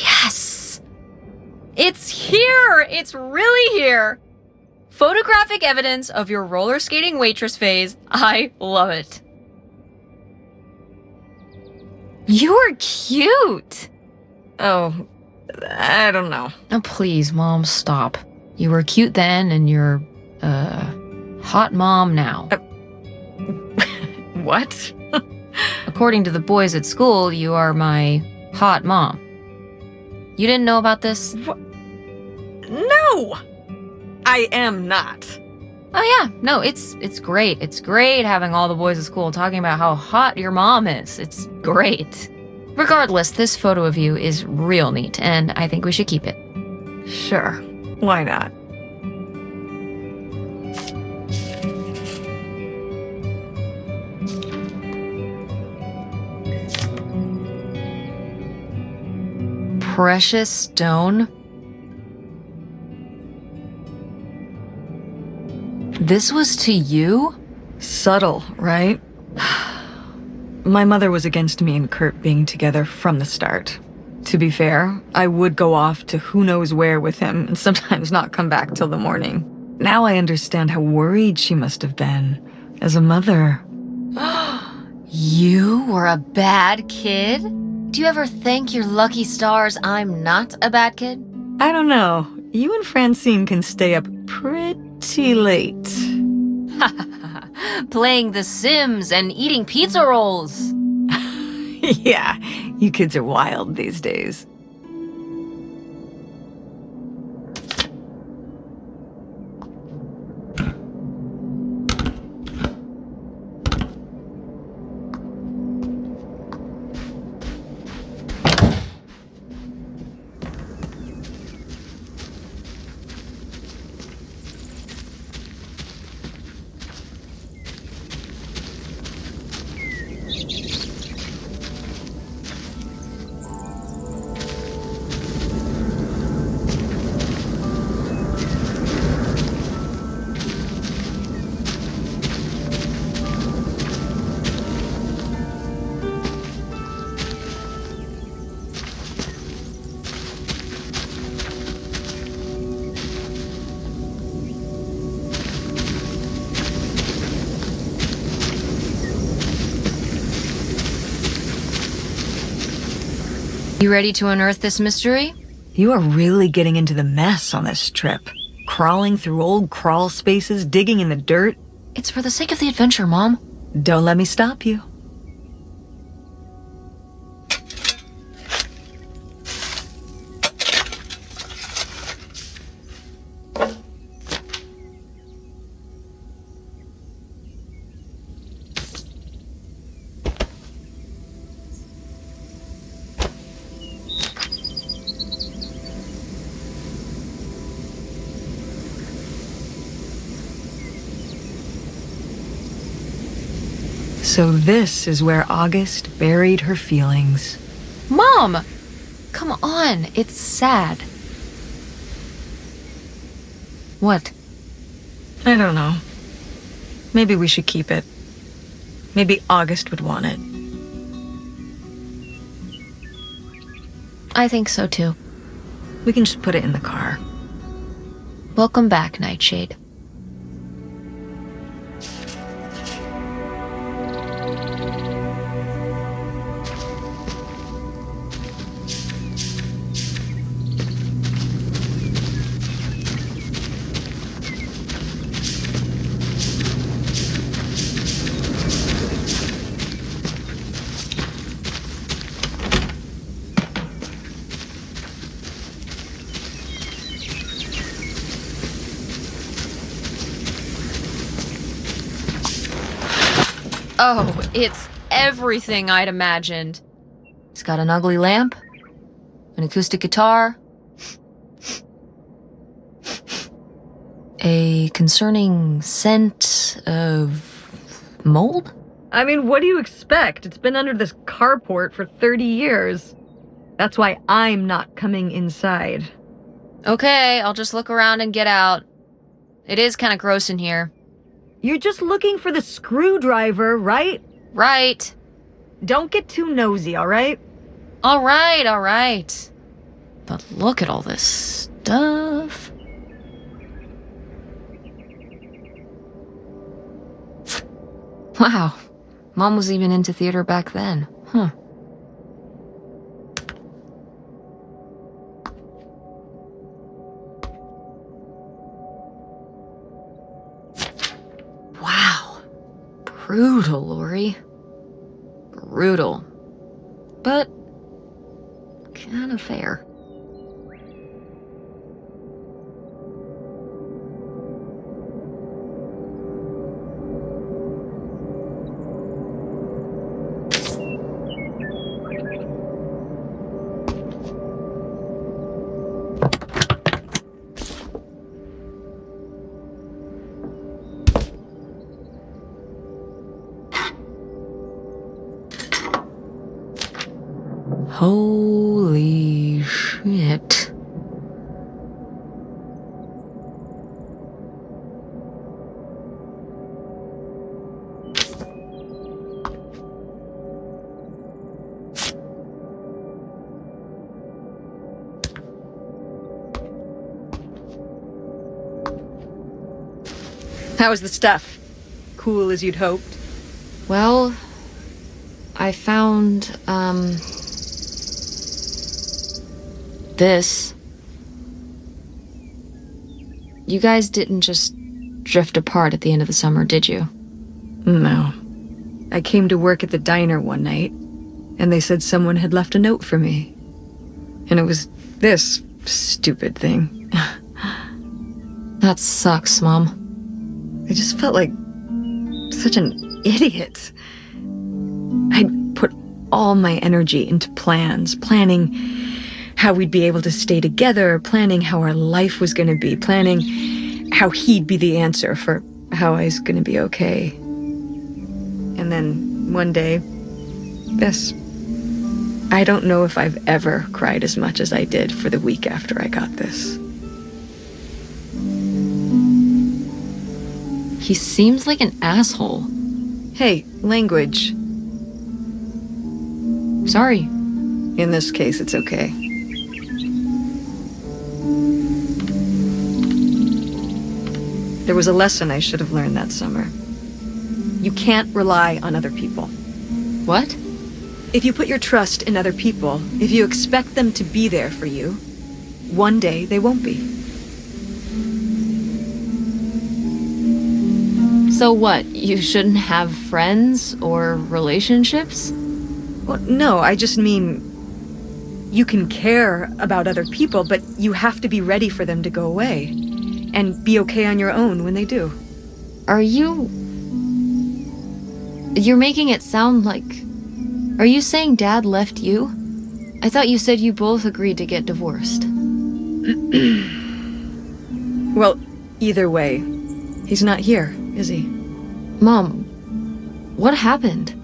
Yes! It's here! It's really here! Photographic evidence of your roller skating waitress phase. I love it. You're cute! Oh, I don't know. Oh, please, Mom, stop. You were cute then, and you're, hot mom now. What? According to the boys at school, you are my hot mom. You didn't know about this? No! I am not. Oh yeah, no, it's great. It's great having all the boys at school talking about how hot your mom is. It's great. Regardless, this photo of you is real neat, and I think we should keep it. Sure. Why not? Precious stone? This was to you? Subtle, right? My mother was against me and Kurt being together from the start. To be fair, I would go off to who knows where with him and sometimes not come back till the morning. Now I understand how worried she must have been as a mother. You were a bad kid? Do you ever thank your lucky stars I'm not a bad kid? I don't know. You and Francine can stay up pretty late. Playing The Sims and eating pizza rolls. Yeah, you kids are wild these days. You ready to unearth this mystery? You are really getting into the mess on this trip. Crawling through old crawl spaces, digging in the dirt. It's for the sake of the adventure, Mom. Don't let me stop you. So this is where August buried her feelings. Mom! Come on, it's sad. What? I don't know. Maybe we should keep it. Maybe August would want it. I think so too. We can just put it in the car. Welcome back, Nightshade. Oh, it's everything I'd imagined. It's got an ugly lamp, an acoustic guitar, a concerning scent of mold? I mean, what do you expect? It's been under this carport for 30 years. That's why I'm not coming inside. Okay, I'll just look around and get out. It is kind of gross in here. You're just looking for the screwdriver, right? Right. Don't get too nosy, all right? All right. But look at all this stuff. Wow. Mom was even into theater back then. Huh. Wow. Brutal, Lori. Brutal. But kind of fair. Holy shit. How was the stuff? Cool as you'd hoped? Well, I found, this. You guys didn't just drift apart at the end of the summer, did you? No. I came to work at the diner one night, and they said someone had left a note for me. And it was this stupid thing. That sucks, Mom. I just felt like such an idiot. I'd put all my energy into plans, planning how we'd be able to stay together, planning how our life was going to be, planning how he'd be the answer for how I was going to be okay. And then one day, this. I don't know if I've ever cried as much as I did for the week after I got this. He seems like an asshole. Hey, language. Sorry. In this case, it's okay. There was a lesson I should have learned that summer. You can't rely on other people. What? If you put your trust in other people, if you expect them to be there for you, one day they won't be. So what? You shouldn't have friends or relationships? Well, no, I just mean you can care about other people, but you have to be ready for them to go away and be okay on your own when they do. You're making it sound like... Are you saying Dad left you? I thought you said you both agreed to get divorced. Well, either way, he's not here, is he? Mom, what happened?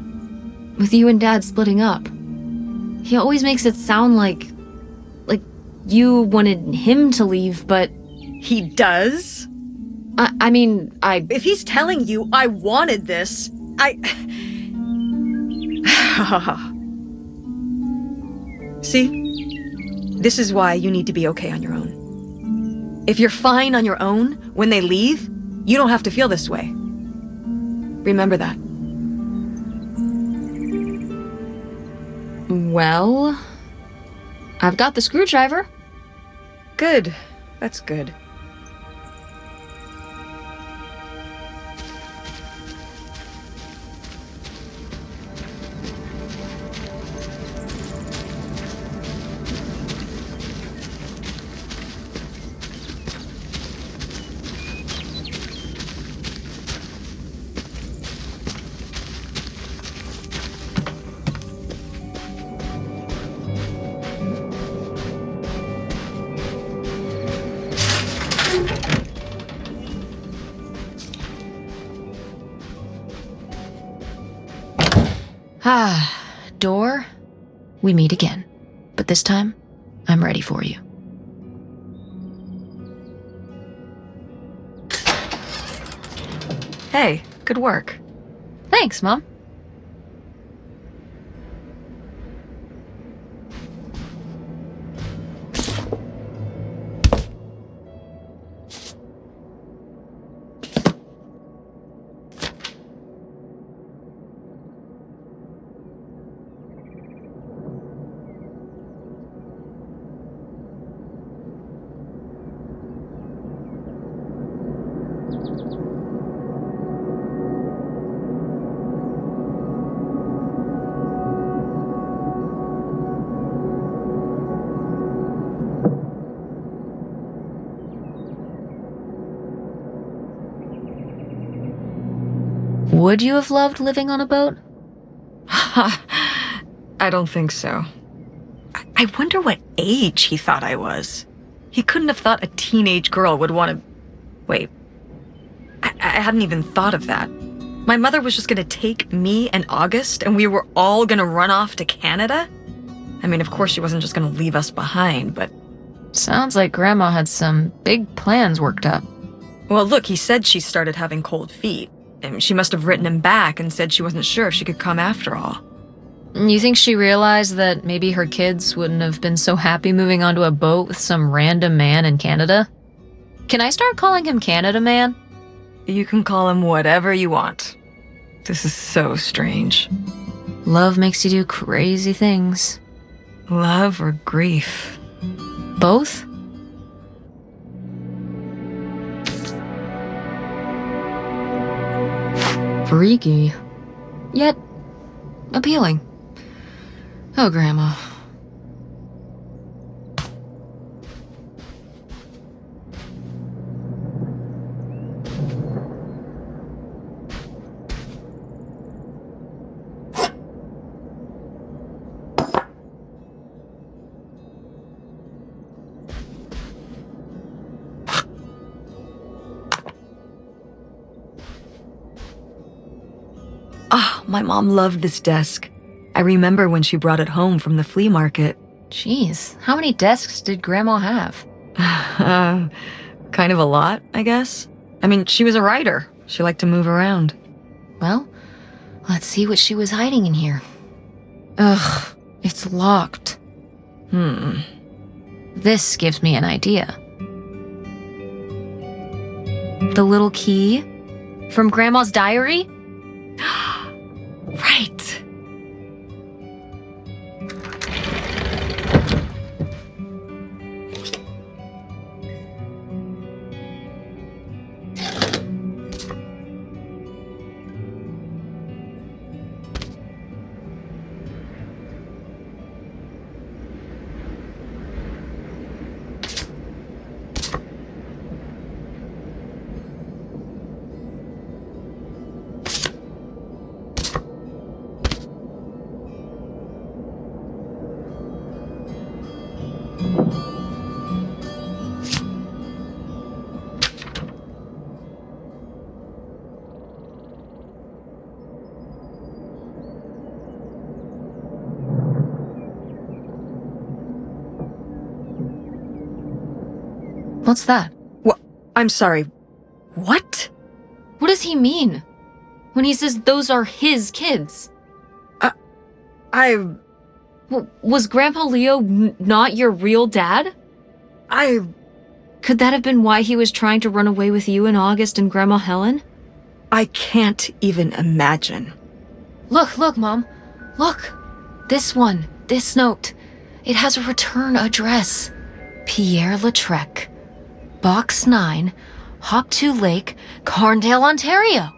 With you and Dad splitting up? He always makes it sound like you wanted him to leave, but... He does? I mean, If he's telling you I wanted this, See? This is why you need to be okay on your own. If you're fine on your own, when they leave, you don't have to feel this way. Remember that. Well... I've got the screwdriver. Good. That's good. Door, we meet again. But this time, I'm ready for you. Hey, good work. Thanks, Mom. Would you have loved living on a boat? I don't think so. I wonder what age he thought I was. He couldn't have thought a teenage girl would want to... Wait. I hadn't even thought of that. My mother was just gonna take me and August, and we were all gonna run off to Canada? I mean, of course she wasn't just gonna leave us behind, but... Sounds like Grandma had some big plans worked up. Well, look, he said she started having cold feet. And she must have written him back and said she wasn't sure if she could come after all. You think she realized that maybe her kids wouldn't have been so happy moving onto a boat with some random man in Canada? Can I start calling him Canada Man? You can call him whatever you want. This is so strange. Love makes you do crazy things. Love or grief? Both? Freaky. Yet appealing. Oh, Grandma. My mom loved this desk. I remember when she brought it home from the flea market. Jeez, how many desks did Grandma have? Kind of a lot, I guess. I mean, she was a writer. She liked to move around. Well, let's see what she was hiding in here. Ugh, it's locked. This gives me an idea. The little key from Grandma's diary? Right. What's that? What? I'm sorry. What? What does he mean? When he says those are his kids? Was Grandpa Leo not your real dad? Could that have been why he was trying to run away with you and August and Grandma Helen? I can't even imagine. Look, Mom. Look. This one. This note. It has a return address. Pierre Lautrec. Box 9, Hop-To Lake, Carndale, Ontario.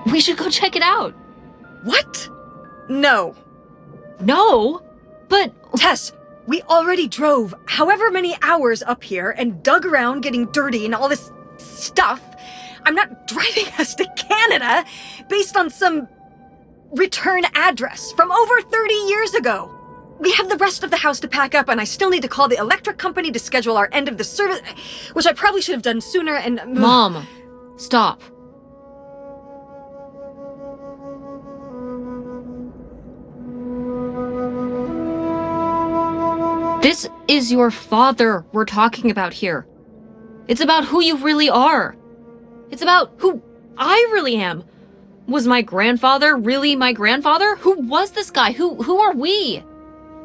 We should go check it out. What? No. No? But... Tess, we already drove however many hours up here and dug around getting dirty and all this stuff. I'm not driving us to Canada based on some return address from over 30 years ago. We have the rest of the house to pack up, and I still need to call the electric company to schedule our end of the service, which I probably should have done sooner, and... Mom, stop. This is your father we're talking about here. It's about who you really are. It's about who I really am. Was my grandfather really my grandfather? Who was this guy? Who are we?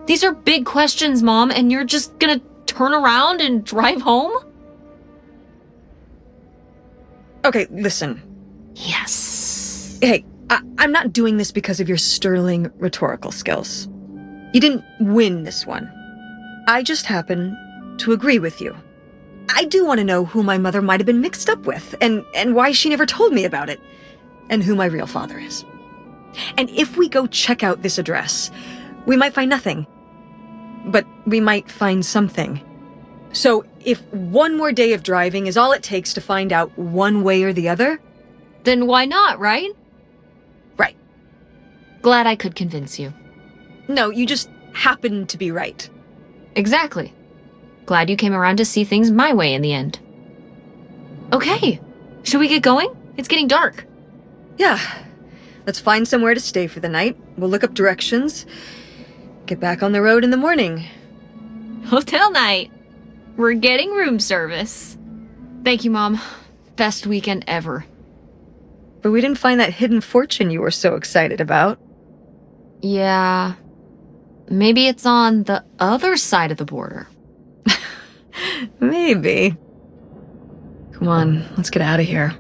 These are big questions, Mom, and you're just gonna turn around and drive home? Okay, listen. Yes. Hey, I'm not doing this because of your sterling rhetorical skills. You didn't win this one. I just happen to agree with you. I do want to know who my mother might have been mixed up with, and why she never told me about it, and who my real father is. And if we go check out this address, we might find nothing. But we might find something. So if one more day of driving is all it takes to find out one way or the other... Then why not, right? Right. Glad I could convince you. No, you just happen to be right. Exactly. Glad you came around to see things my way in the end. Okay, should we get going? It's getting dark. Yeah. Let's find somewhere to stay for the night. We'll look up directions. Get back on the road in the morning. Hotel night. We're getting room service. Thank you, Mom. Best weekend ever. But we didn't find that hidden fortune you were so excited about. Yeah. Maybe it's on the other side of the border. Maybe. Come on, let's get out of here.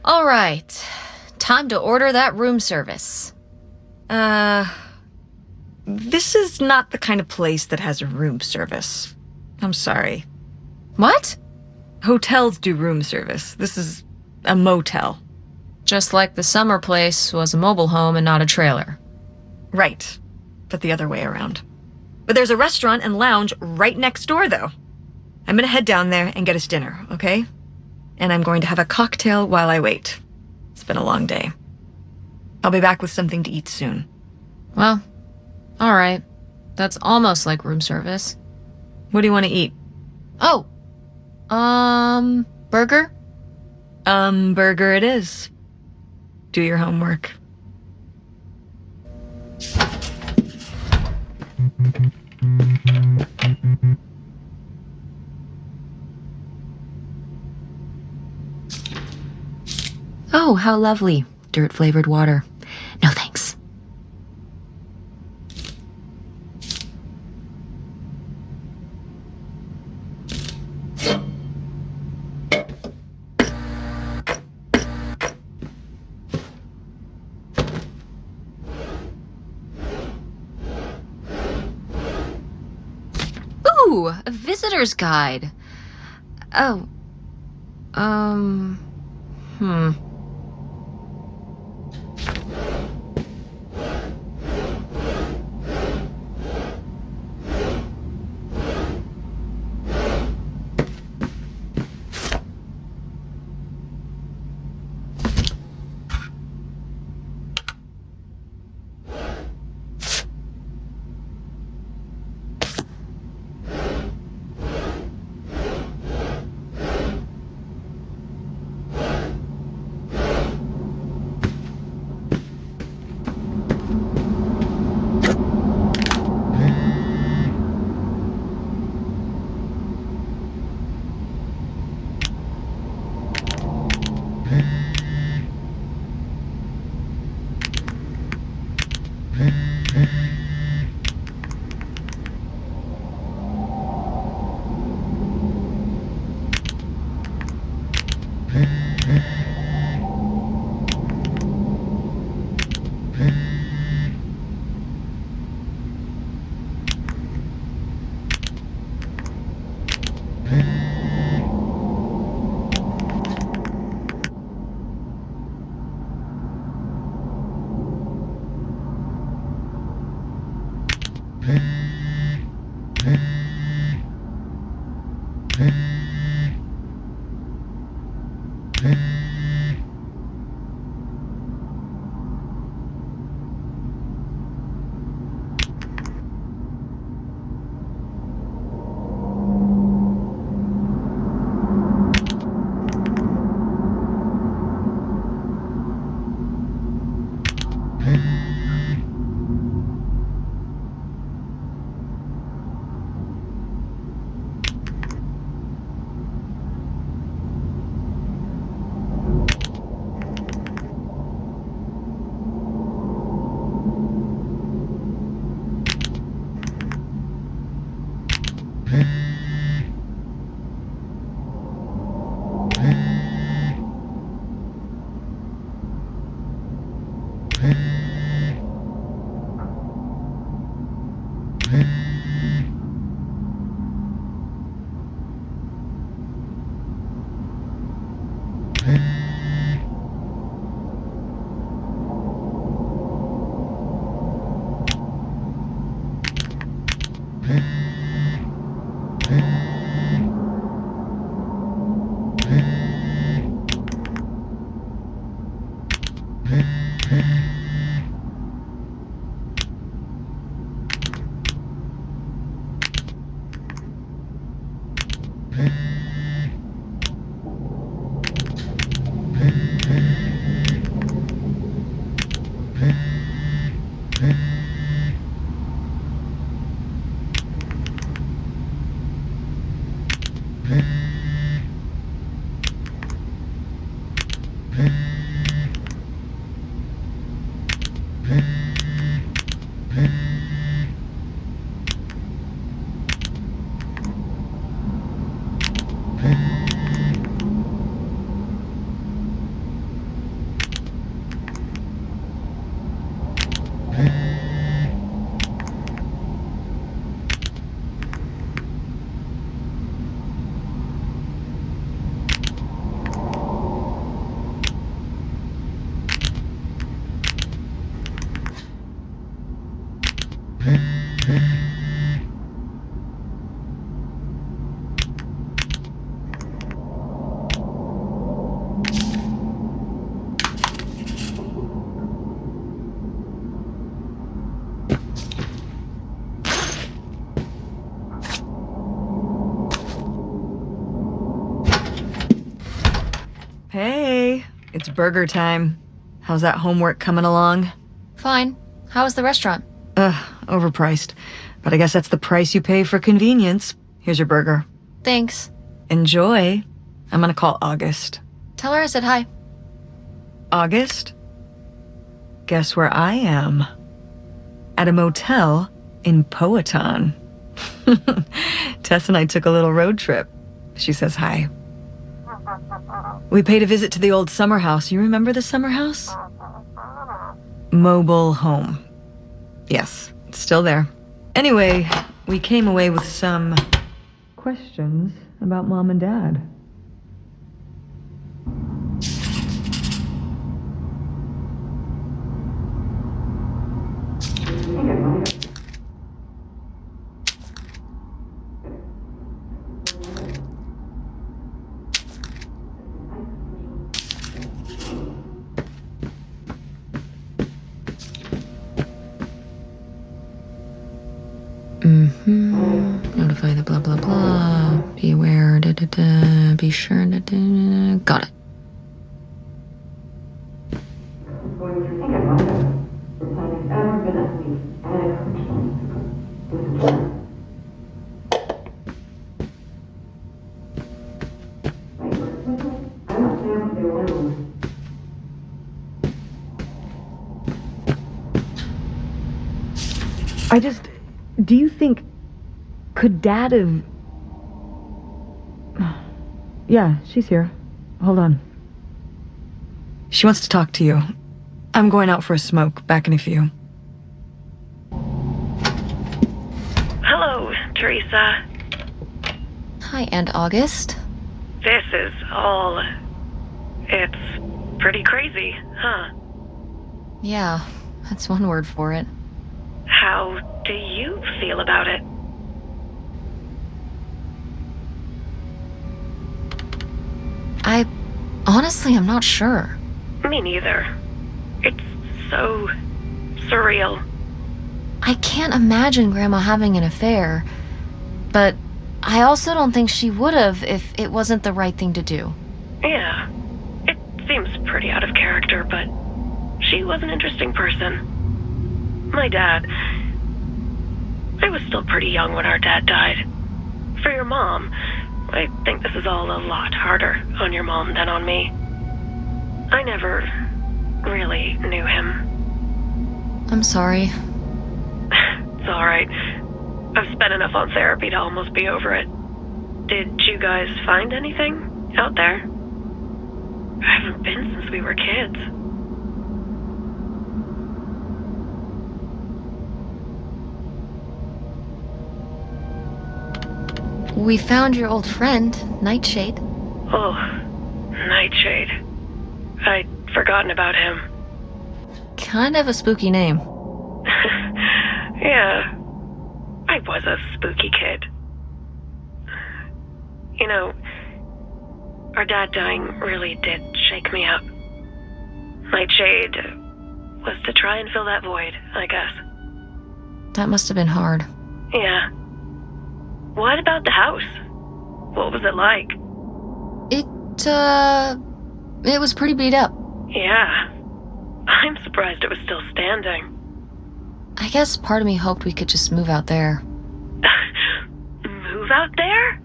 All right, time to order that room service. This is not the kind of place that has a room service. I'm sorry. What? Hotels do room service. This is a motel. Just like the summer place was a mobile home and not a trailer. Right, but the other way around. But there's a restaurant and lounge right next door, though. I'm gonna head down there and get us dinner, okay? And I'm going to have a cocktail while I wait. It's been a long day. I'll be back with something to eat soon. Well, all right. That's almost like room service. What do you want to eat? Oh, burger? Burger it is. Do your homework. Oh, how lovely. Dirt-flavored water. No thanks. Ooh, a visitor's guide. Oh. Hmm. Hey, it's burger time. How's that homework coming along? Fine. How was the restaurant? Overpriced. But I guess that's the price you pay for convenience. Here's your burger. Thanks. Enjoy. I'm gonna call August. Tell her I said hi. August? Guess where I am? At a motel in Powhatan. Tess and I took a little road trip. She says hi. We paid a visit to the old summer house. You remember the summer house? Mobile home. Yes, it's still there. Anyway, we came away with some questions about Mom and Dad. Notify the blah blah blah. Be aware. Da, da, da. Be sure. Da, da, da. Got it. Do you think... Could Dad have... Yeah, she's here. Hold on. She wants to talk to you. I'm going out for a smoke. Back in a few. Hello, Teresa. Hi, Aunt August. This is all... It's pretty crazy, huh? Yeah, that's one word for it. How do you feel about it? Honestly, I'm not sure. Me neither. It's so surreal. I can't imagine Grandma having an affair, but I also don't think she would have if it wasn't the right thing to do. Yeah, it seems pretty out of character, but she was an interesting person. My dad... I was still pretty young when our dad died. For your mom, I think this is all a lot harder on your mom than on me. I never really knew him. I'm sorry. It's alright. I've spent enough on therapy to almost be over it. Did you guys find anything out there? I haven't been since we were kids. We found your old friend, Nightshade. Oh, Nightshade. I'd forgotten about him. Kind of a spooky name. Yeah, I was a spooky kid. You know, our dad dying really did shake me up. Nightshade was to try and fill that void, I guess. That must have been hard. Yeah. What about the house? What was it like? It was pretty beat up. Yeah. I'm surprised it was still standing. I guess part of me hoped we could just move out there. Move out there?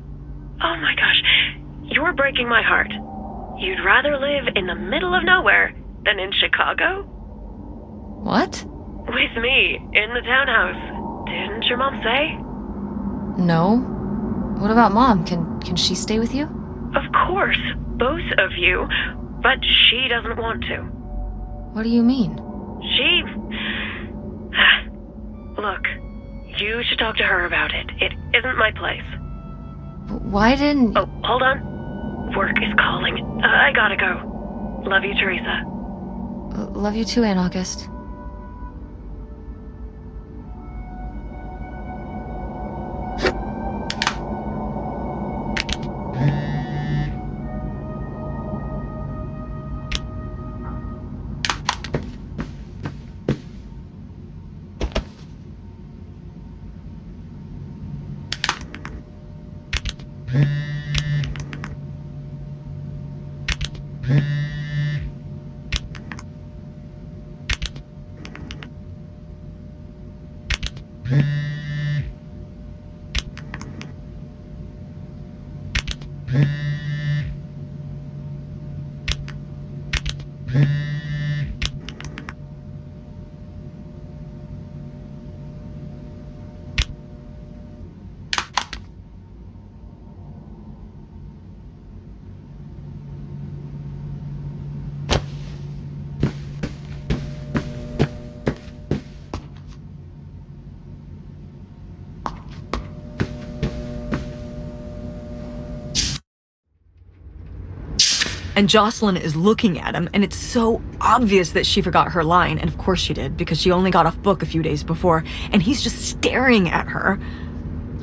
Oh my gosh, you're breaking my heart. You'd rather live in the middle of nowhere than in Chicago? What? With me, in the townhouse. Didn't your mom say? No. What about Mom? Can she stay with you? Of course, both of you, but she doesn't want to. What do you mean? She... Look, you should talk to her about it. It isn't my place. Why didn't... Oh, hold on. Work is calling. I gotta go. Love you, Teresa. Love you too, Aunt August. And Jocelyn is looking at him, and it's so obvious that she forgot her line, and of course she did, because she only got off book a few days before, and he's just staring at her.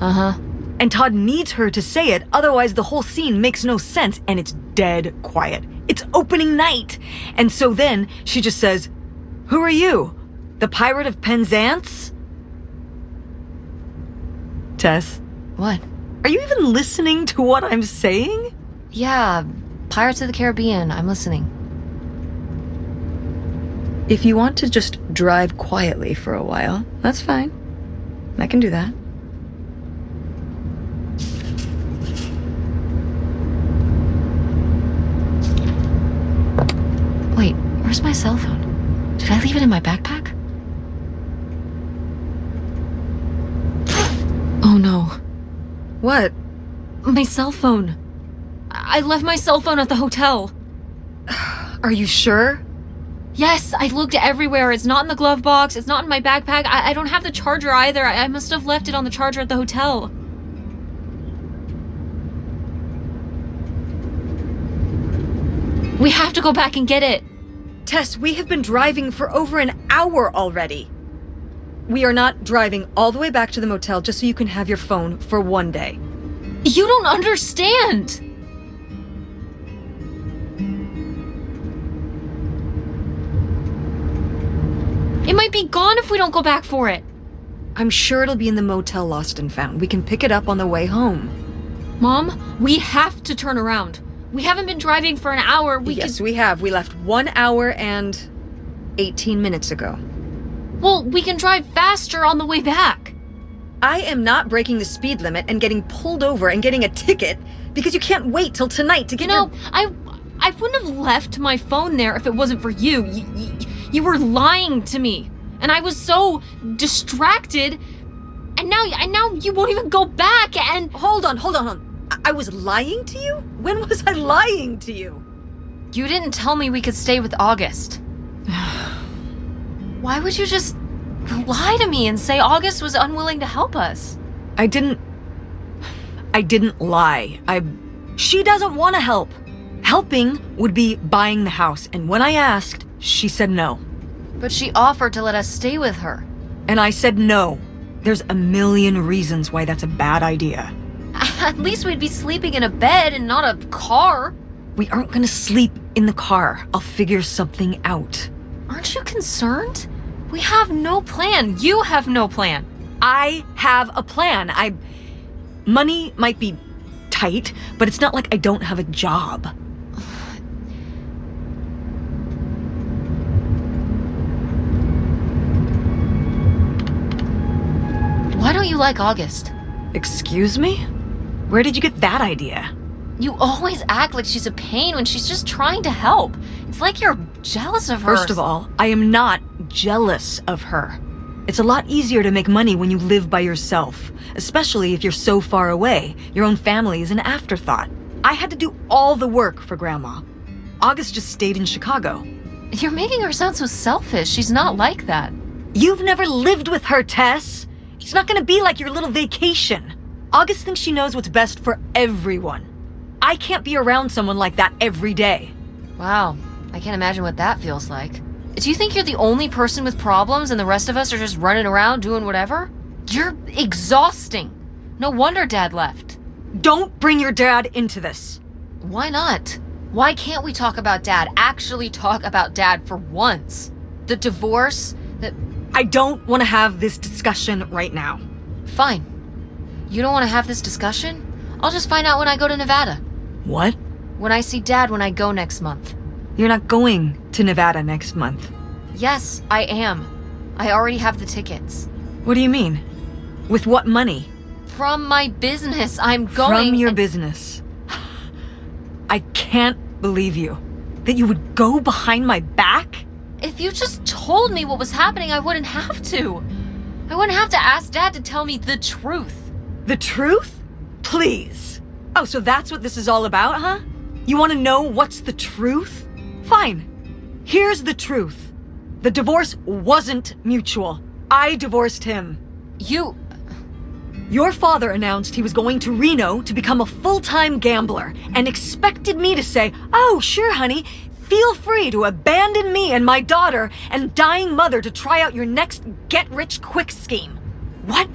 Uh-huh. And Todd needs her to say it, otherwise the whole scene makes no sense, and it's dead quiet. It's opening night! And so then she just says, "Who are you? The Pirate of Penzance?" Tess, What? are you even listening to what I'm saying? Yeah, Pirates of the Caribbean. I'm listening. If you want to just drive quietly for a while, that's fine. I can do that. Wait, where's my cell phone? Did I leave it in my backpack? Oh no. What? My cell phone. I left my cell phone at the hotel. Are you sure? Yes, I looked everywhere. It's not in the glove box. It's not in my backpack. I don't have the charger either. I must have left it on the charger at the hotel. We have to go back and get it. Tess, we have been driving for over an hour already. We are not driving all the way back to the motel just so you can have your phone for one day. You don't understand. It might be gone if we don't go back for it. I'm sure it'll be in the motel Lost and Found. We can pick it up on the way home. Mom, we have to turn around. We haven't been driving for an hour. Yes, we have. We left 1 hour and 18 minutes ago. Well, we can drive faster on the way back. I am not breaking the speed limit and getting pulled over and getting a ticket because you can't wait till tonight to get I wouldn't have left my phone there if it wasn't for you. You were lying to me, and I was so distracted. And now you won't even go back. And Hold on. I was lying to you? When was I lying to you? you didn't tell me we could stay with August. Why would you just lie to me and say August was unwilling to help us? I didn't lie. She doesn't want to help. Helping would be buying the house, and when I asked, she said no. But she offered to let us stay with her. And I said no. There's a million reasons why that's a bad idea. At least we'd be sleeping in a bed and not a car. We aren't gonna sleep in the car. I'll figure something out. Aren't you concerned? We have no plan. You have no plan. I have a plan. Money might be tight, but it's not like I don't have a job. Why don't you like August? Excuse me? Where did you get that idea? You always act like she's a pain when she's just trying to help. It's like you're jealous of her. First of all, I am not jealous of her. It's a lot easier to make money when you live by yourself, especially if you're so far away. Your own family is an afterthought. I had to do all the work for Grandma. August just stayed in Chicago. You're making her sound so selfish. She's not like that. You've never lived with her, Tess. It's not gonna be like your little vacation. August thinks she knows what's best for everyone. I can't be around someone like that every day. Wow, I can't imagine what that feels like. Do you think you're the only person with problems and the rest of us are just running around doing whatever? You're exhausting. No wonder Dad left. Don't bring your dad into this. Why not? Why can't we talk about Dad? Actually talk about Dad for once. The divorce, I don't want to have this discussion right now. Fine. You don't want to have this discussion? I'll just find out when I go to Nevada. What? When I see Dad when I go next month. You're not going to Nevada next month. Yes, I am. I already have the tickets. What do you mean? With what money? From my business, I'm going. From your business. I can't believe you. That you would go behind my back? If you just told me what was happening, I wouldn't have to. I wouldn't have to ask Dad to tell me the truth. The truth? Please. Oh, so that's what this is all about, huh? You want to know what's the truth? Fine. Here's the truth. The divorce wasn't mutual. I divorced him. Your father announced he was going to Reno to become a full-time gambler and expected me to say, "Oh, sure, honey, feel free to abandon me and my daughter and dying mother to try out your next get-rich-quick scheme." What?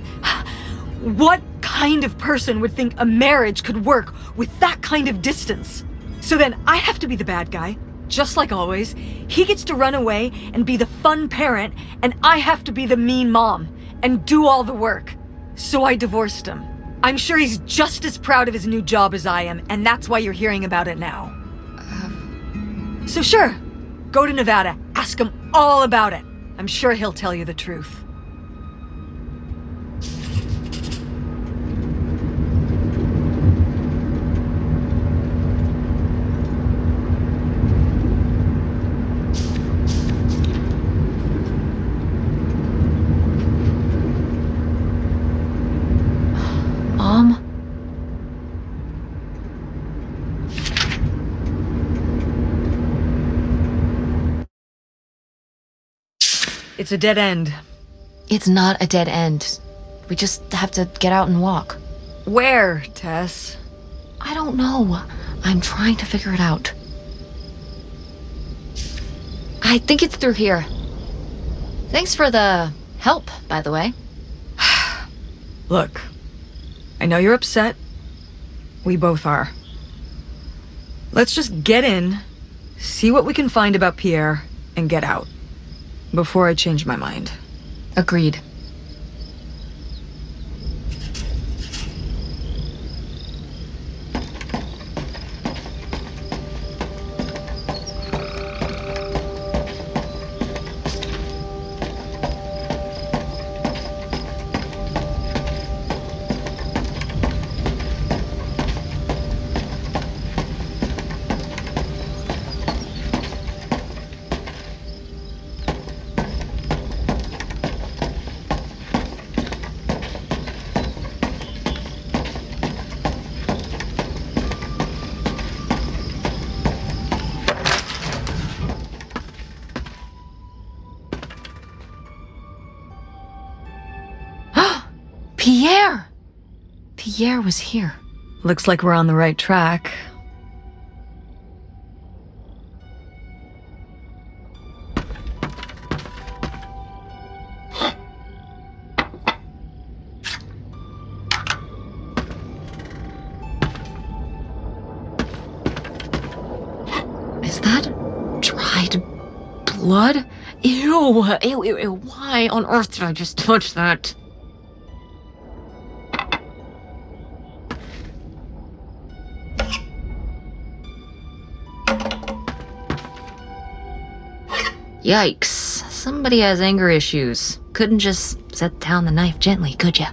What kind of person would think a marriage could work with that kind of distance? So then I have to be the bad guy, just like always. He gets to run away and be the fun parent, and I have to be the mean mom and do all the work. So I divorced him. I'm sure he's just as proud of his new job as I am, and that's why you're hearing about it now. So sure, go to Nevada, ask him all about it. I'm sure he'll tell you the truth. Mom? It's a dead end. It's not a dead end. We just have to get out and walk. Where, Tess? I don't know. I'm trying to figure it out. I think it's through here. Thanks for the help, by the way. Look, I know you're upset. We both are. Let's just get in, see what we can find about Pierre, and get out. Before I change my mind. Agreed. Pierre! Pierre was here. Looks like we're on the right track. Is that dried blood? Ew, ew, ew, ew. Why on earth did I just touch that? Yikes. Somebody has anger issues. Couldn't just set down the knife gently, could ya?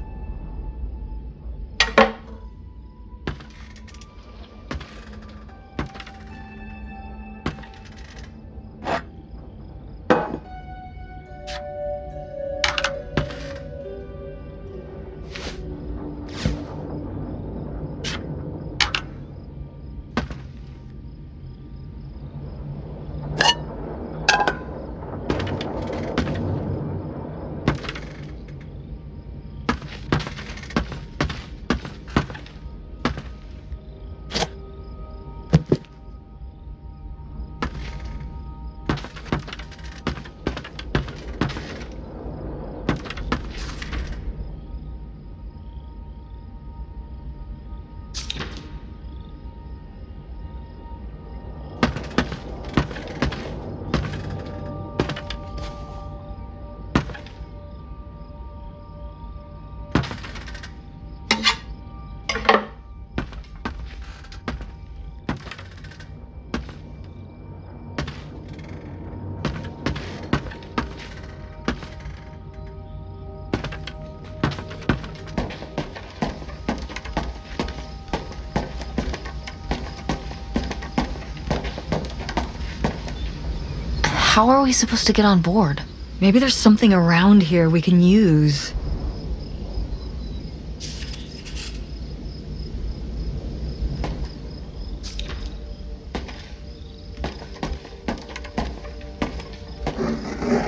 How are we supposed to get on board? Maybe there's something around here we can use.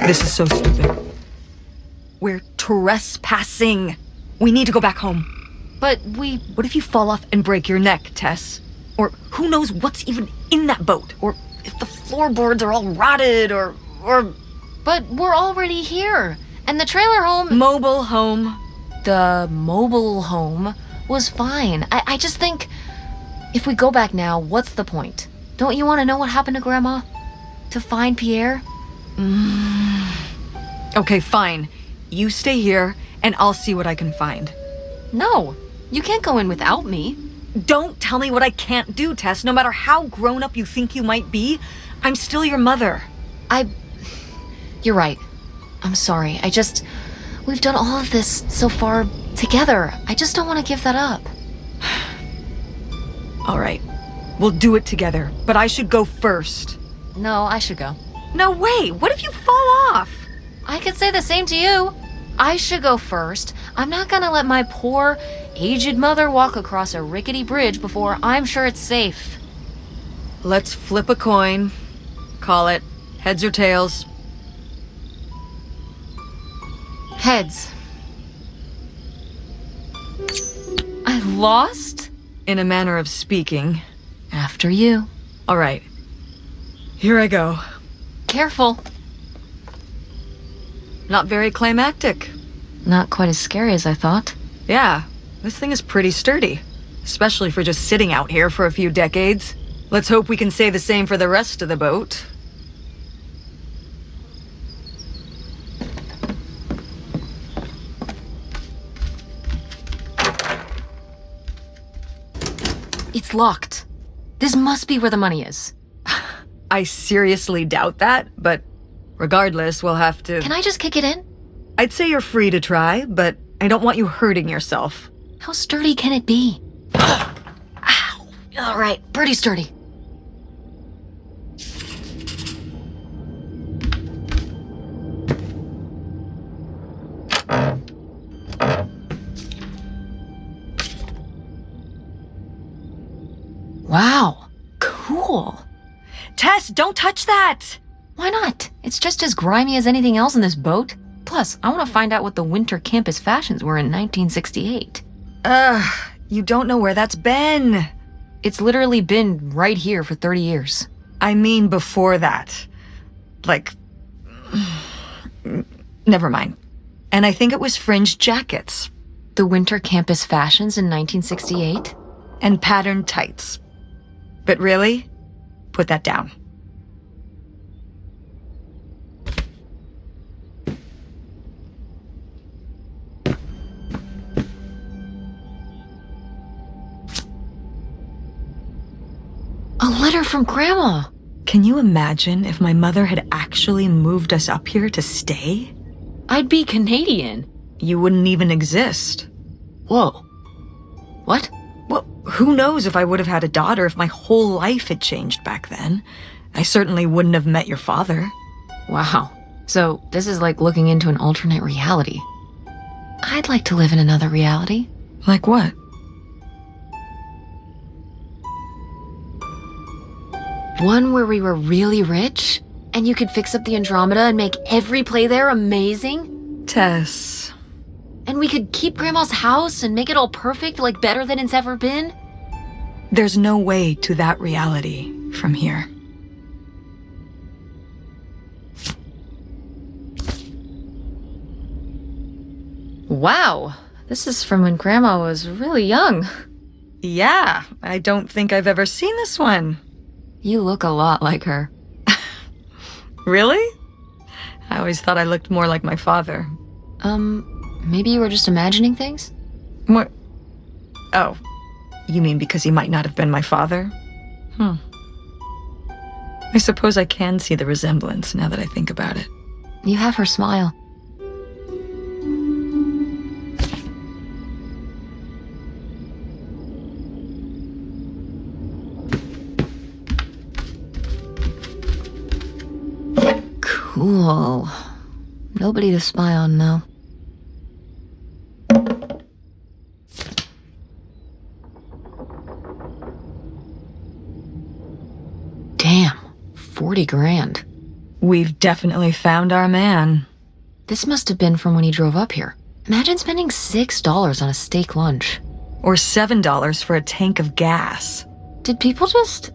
This is so stupid. We're trespassing. We need to go back home. But What if you fall off and break your neck, Tess? Or who knows what's even in that boat? Or if the floorboards are all rotted, or... But we're already here. And the trailer home... Mobile home. The mobile home was fine. I just think if we go back now, what's the point? Don't you want to know what happened to Grandma? To find Pierre? Okay, fine. You stay here, and I'll see what I can find. No, you can't go in without me. Don't tell me what I can't do, Tess. No matter how grown up you think you might be, I'm still your mother. You're right. I'm sorry. We've done all of this so far together. I just don't want to give that up. All right. We'll do it together, but I should go first. No, I should go. No way! What if you fall off? I could say the same to you. I should go first. I'm not gonna let my poor, aged mother walk across a rickety bridge before I'm sure it's safe. Let's flip a coin. Call it heads or tails. Heads. I lost? In a manner of speaking. After you. All right. Here I go. Careful. Not very climactic. Not quite as scary as I thought. Yeah, this thing is pretty sturdy. Especially for just sitting out here for a few decades. Let's hope we can say the same for the rest of the boat. It's locked. This must be where the money is. I seriously doubt that, but regardless, we'll have to... Can I just kick it in? I'd say you're free to try, but I don't want you hurting yourself. How sturdy can it be? Ow. All right, pretty sturdy. Wow, cool. Tess, don't touch that! Why not? It's just as grimy as anything else in this boat. Plus, I want to find out what the winter campus fashions were in 1968. You don't know where that's been. It's literally been right here for 30 years. I mean before that. Like... Never mind. And I think it was fringed jackets. The winter campus fashions in 1968? And patterned tights. But really, put that down. A letter from Grandma! Can you imagine if my mother had actually moved us up here to stay? I'd be Canadian. You wouldn't even exist. Whoa. What? Well, who knows if I would have had a daughter if my whole life had changed back then. I certainly wouldn't have met your father. Wow. So, this is like looking into an alternate reality. I'd like to live in another reality. Like what? One where we were really rich, and you could fix up the Andromeda and make every play there amazing? Tess. And we could keep Grandma's house and make it all perfect, like better than it's ever been? There's no way to that reality from here. Wow. This is from when Grandma was really young. Yeah, I don't think I've ever seen this one. You look a lot like her. Really? I always thought I looked more like my father. Maybe you were just imagining things? What? Oh, you mean because he might not have been my father? I suppose I can see the resemblance now that I think about it. You have her smile. Cool. Nobody to spy on, though. Damn, 40 grand. We've definitely found our man. This must have been from when he drove up here. Imagine spending $6 on a steak lunch. Or $7 for a tank of gas. Did people just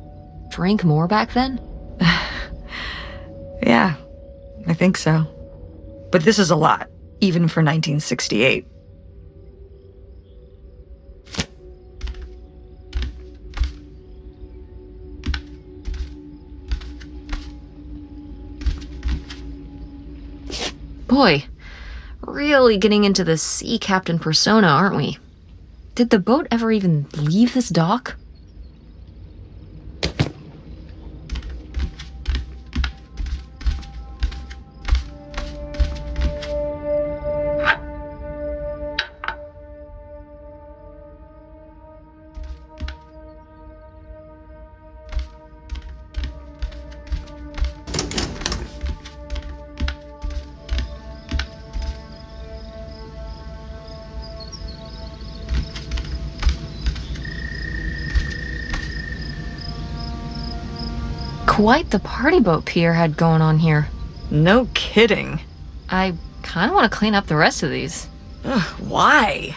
drink more back then? Yeah, I think so. But this is a lot, even for 1968. Boy, really getting into the sea captain persona, aren't we? Did the boat ever even leave this dock? Quite the party boat Pierre had going on here. No kidding. I kind of want to clean up the rest of these. Ugh, why?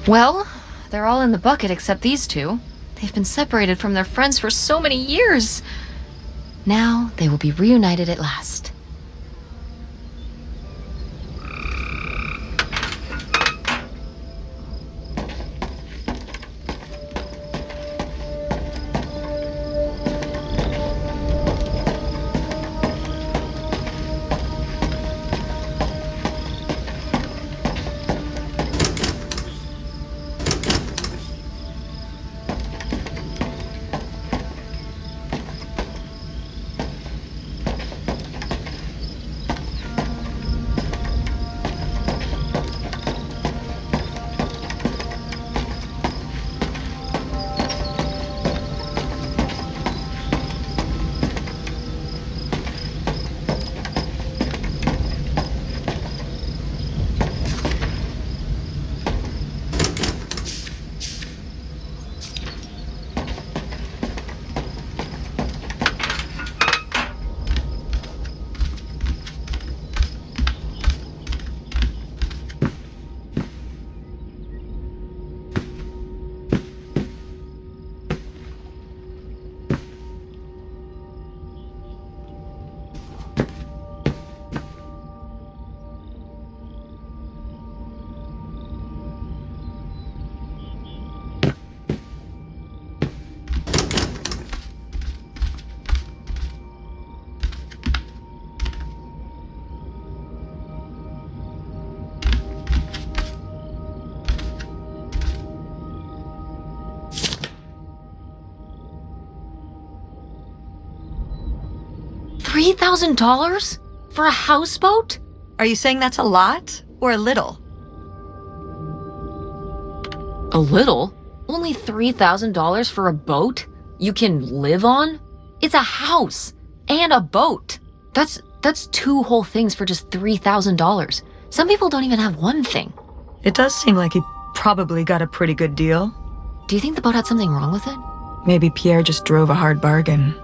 Well, they're all in the bucket except these two. They've been separated from their friends for so many years. Now they will be reunited at last. $3,000 for a houseboat? Are you saying that's a lot or a little? A little? Only $3,000 for a boat you can live on? It's a house and a boat. That's two whole things for just $3,000. Some people don't even have one thing. It does seem like he probably got a pretty good deal. Do you think the boat had something wrong with it? Maybe Pierre just drove a hard bargain.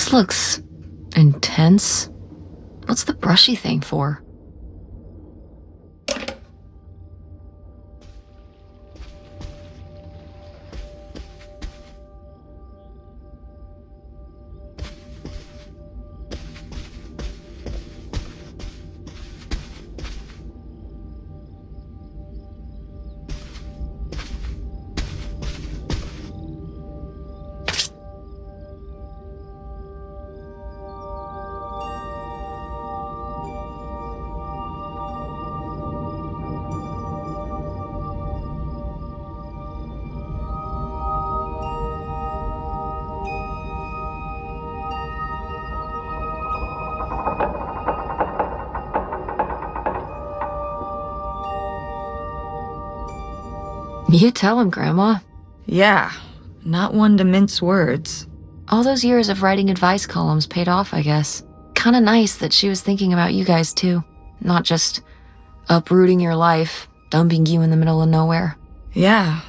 This looks intense. What's the brushy thing for? You tell him, Grandma. Yeah, not one to mince words. All those years of writing advice columns paid off, I guess. Kinda nice that she was thinking about you guys, too. Not just uprooting your life, dumping you in the middle of nowhere. Yeah.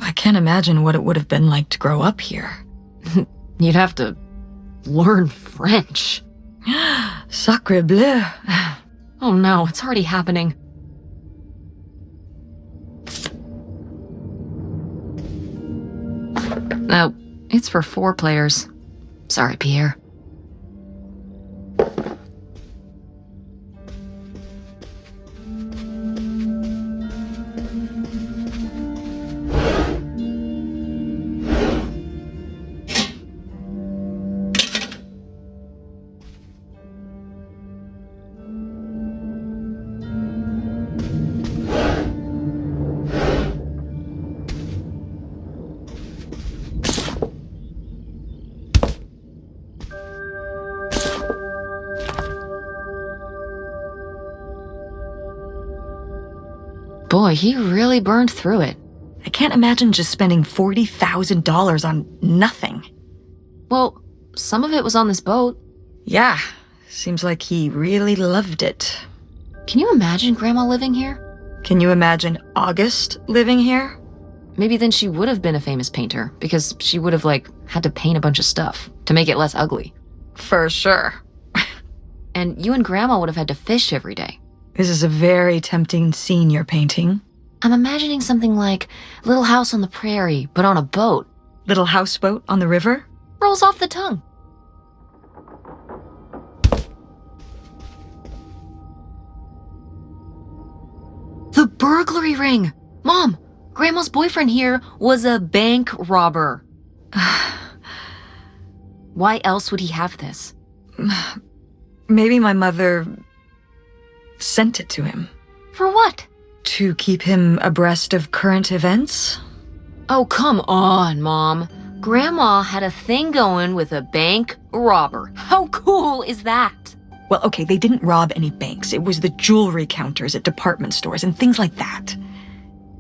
I can't imagine what it would have been like to grow up here. You'd have to learn French. Sacre bleu. Oh no, it's already happening. No, it's for 4 players. Sorry, Pierre. Boy, he really burned through it. I can't imagine just spending $40,000 on nothing. Well, some of it was on this boat. Yeah, seems like he really loved it. Can you imagine Grandma living here? Can you imagine August living here? Maybe then she would have been a famous painter, because she would have, had to paint a bunch of stuff to make it less ugly. For sure. And you and Grandma would have had to fish every day. This is a very tempting scene you're painting. I'm imagining something like Little House on the Prairie, but on a boat. Little houseboat on the river? Rolls off the tongue. The burglary ring! Mom, Grandma's boyfriend here was a bank robber. Why else would he have this? Maybe my mother sent it to him. For what? To keep him abreast of current events? Oh, come on, Mom. Grandma had a thing going with a bank robber. How cool is that? Well, okay, they didn't rob any banks. It was the jewelry counters at department stores and things like that.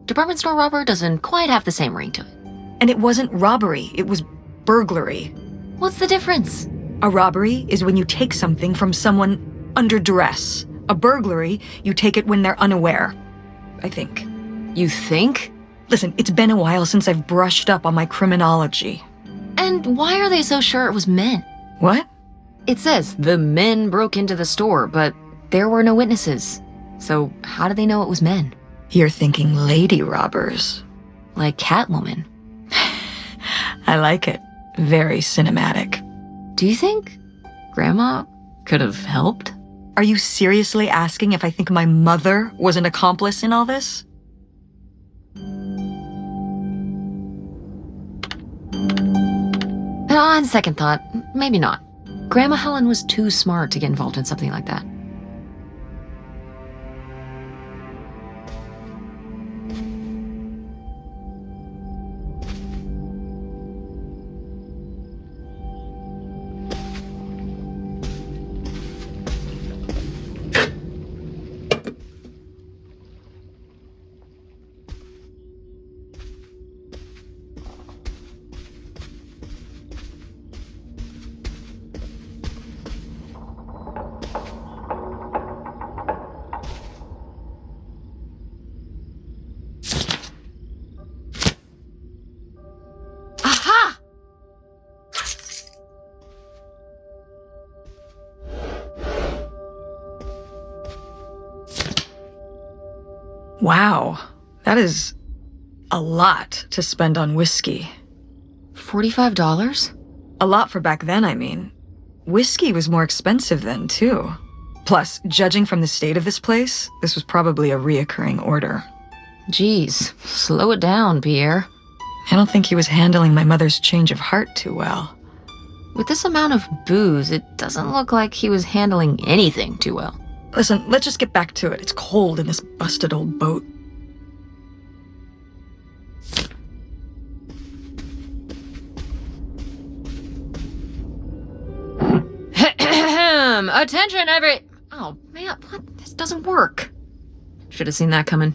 Department store robber doesn't quite have the same ring to it. And it wasn't robbery, it was burglary. What's the difference? A robbery is when you take something from someone under duress. A burglary, you take it when they're unaware, I think. You think? Listen, it's been a while since I've brushed up on my criminology. And why are they so sure it was men? What? It says the men broke into the store, but there were no witnesses. So how do they know it was men? You're thinking lady robbers. Like Catwoman. I like it. Very cinematic. Do you think Grandma could have helped? Are you seriously asking if I think my mother was an accomplice in all this? On second thought, maybe not. Grandma Helen was too smart to get involved in something like that. Wow, that is a lot to spend on whiskey. $45? A lot for back then, I mean. Whiskey was more expensive then, too. Plus, judging from the state of this place, this was probably a reoccurring order. Geez, slow it down, Pierre. I don't think he was handling my mother's change of heart too well. With this amount of booze, it doesn't look like he was handling anything too well. Listen, let's just get back to it. It's cold in this busted old boat. Attention, Oh, man, what? This doesn't work. Should have seen that coming.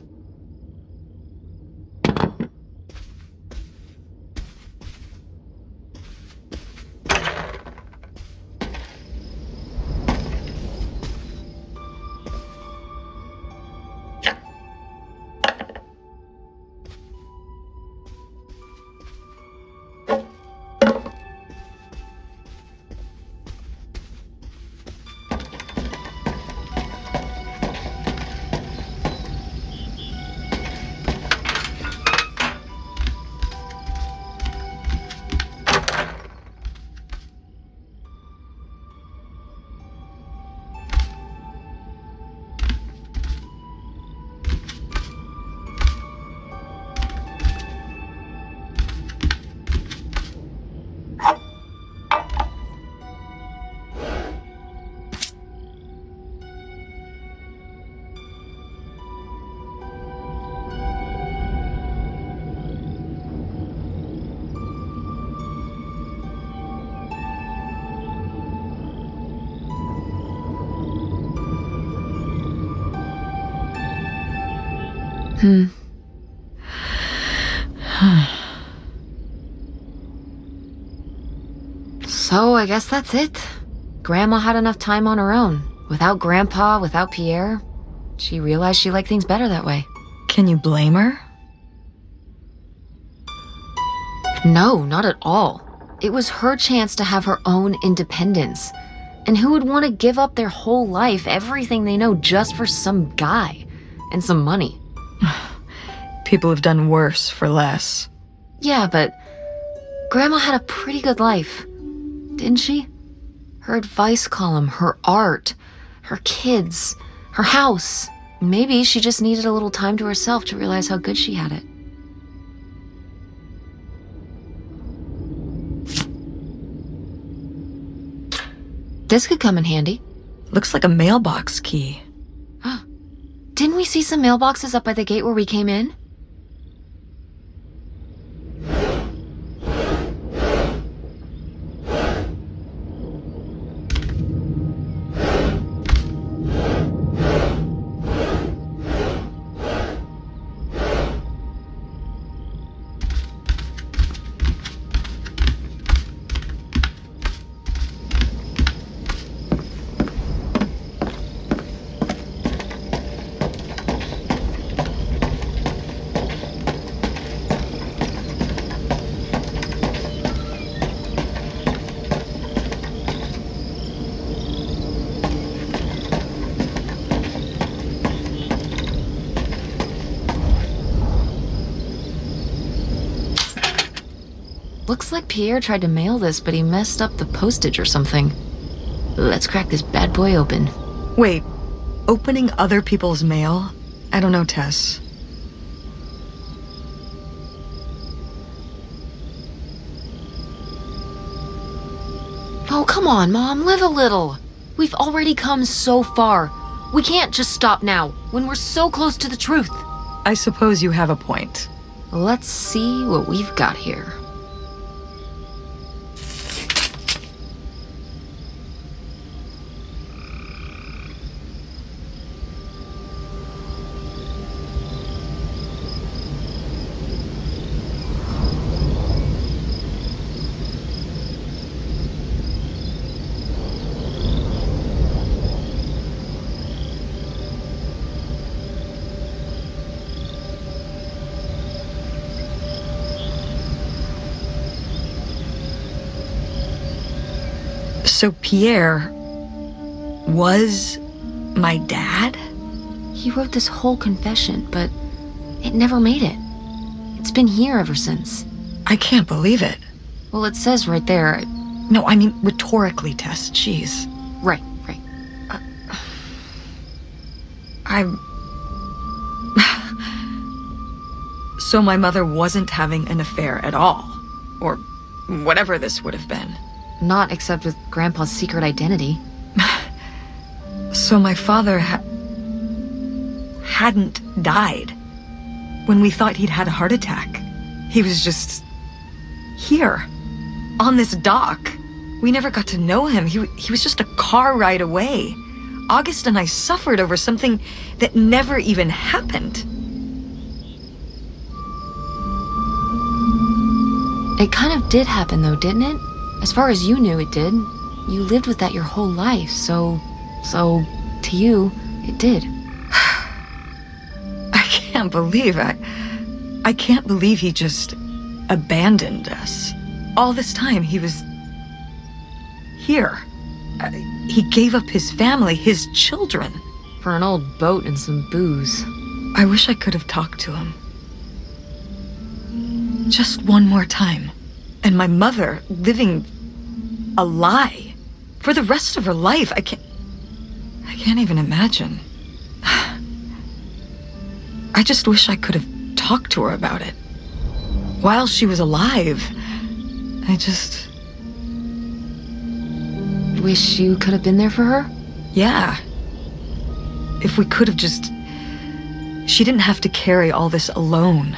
So I guess that's it. Grandma had enough time on her own. Without Grandpa, without Pierre. She realized she liked things better that way. Can you blame her? No, not at all. It was her chance to have her own independence. And who would want to give up their whole life, everything they know, just for some guy and some money? People have done worse for less. Yeah, but Grandma had a pretty good life, didn't she? Her advice column, her art, her kids, her house. Maybe she just needed a little time to herself to realize how good she had it. This could come in handy. Looks like a mailbox key. Didn't we see some mailboxes up by the gate where we came in? Looks like Pierre tried to mail this, but he messed up the postage or something. Let's crack this bad boy open. Wait, opening other people's mail? I don't know, Tess. Oh, come on, Mom, live a little. We've already come so far. We can't just stop now, when we're so close to the truth. I suppose you have a point. Let's see what we've got here. So Pierre was my dad? He wrote this whole confession, but it never made it. It's been here ever since. I can't believe it. Well, it says right there. No, I mean rhetorically, Tess. Jeez. Right. So my mother wasn't having an affair at all. Or whatever this would have been. Not except with Grandpa's secret identity. So my father hadn't died. When we thought he'd had a heart attack, he was just here, on this dock. We never got to know him. He was just a car ride away. August and I suffered over something that never even happened. It kind of did happen though, didn't it? As far as you knew, it did. You lived with that your whole life, so to you, it did. I can't believe I can't believe he just abandoned us. All this time he was here. He gave up his family, his children. For an old boat and some booze. I wish I could have talked to him. Just one more time. And my mother living a lie for the rest of her life. I can't even imagine. I just wish I could have talked to her about it. While she was alive. Wish you could have been there for her? Yeah. If we could have just... She didn't have to carry all this alone.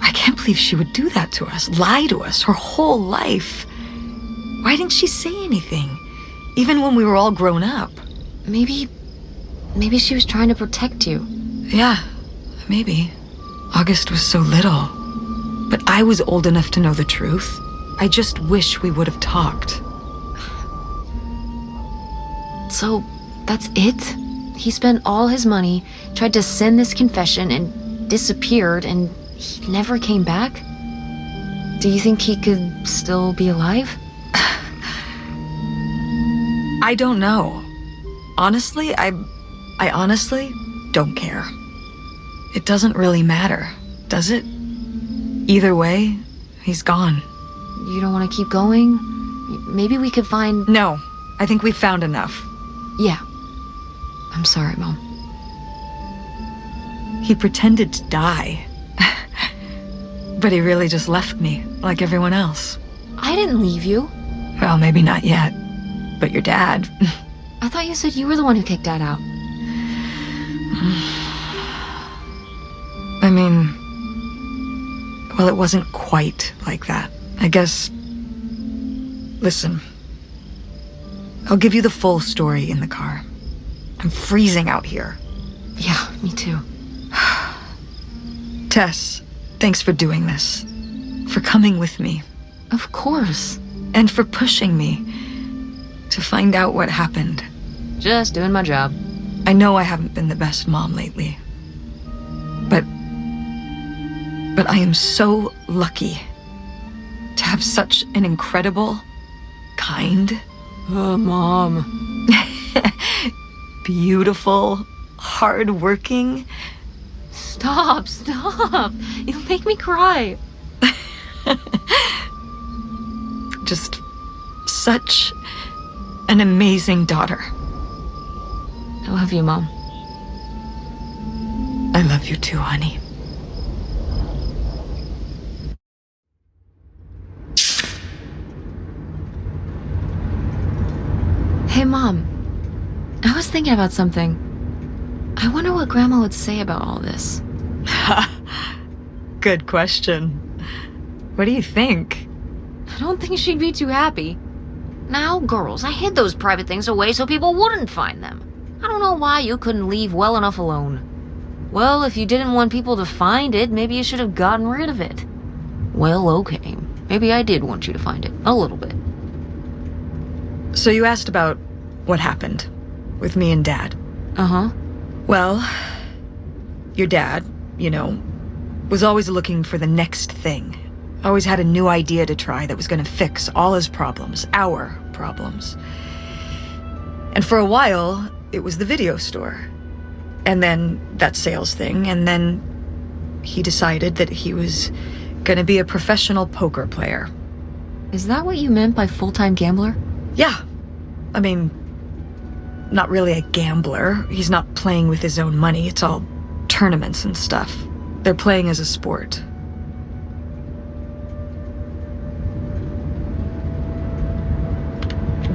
I can't believe she would do that to us, lie to us, her whole life. Why didn't she say anything? Even when we were all grown up. Maybe she was trying to protect you. Yeah, maybe. August was so little. But I was old enough to know the truth. I just wish we would have talked. So, that's it? He spent all his money, tried to send this confession, and disappeared, and he never came back? Do you think he could still be alive? I don't know. Honestly, I honestly don't care. It doesn't really matter, does it? Either way, he's gone. You don't want to keep going? Maybe we could find... No, I think we've found enough. Yeah. I'm sorry, Mom. He pretended to die. But he really just left me, like everyone else. I didn't leave you. Well, maybe not yet. But your dad... I thought you said you were the one who kicked Dad out. I mean... Well, it wasn't quite like that. I guess... Listen. I'll give you the full story in the car. I'm freezing out here. Yeah, me too. Tess, thanks for doing this. For coming with me. Of course. And for pushing me to find out what happened. Just doing my job. I know I haven't been the best mom lately. But I am so lucky to have such an incredible, kind... Oh, Mom. Beautiful, hard-working... Stop. You'll make me cry. Just such an amazing daughter. I love you, Mom. I love you too, honey. Hey, Mom. I was thinking about something. I wonder what Grandma would say about all this. Good question. What do you think? I don't think she'd be too happy. Now, girls, I hid those private things away so people wouldn't find them. I don't know why you couldn't leave well enough alone. Well, if you didn't want people to find it, maybe you should have gotten rid of it. Well, okay. Maybe I did want you to find it. A little bit. So you asked about what happened with me and Dad. Uh-huh. Well, your dad, was always looking for the next thing. Always had a new idea to try that was going to fix all his problems, our problems. And for a while, it was the video store. And then that sales thing, and then he decided that he was gonna be a professional poker player. Is that what you meant by full-time gambler? Yeah. I mean, not really a gambler. He's not playing with his own money. It's all tournaments and stuff. They're playing as a sport.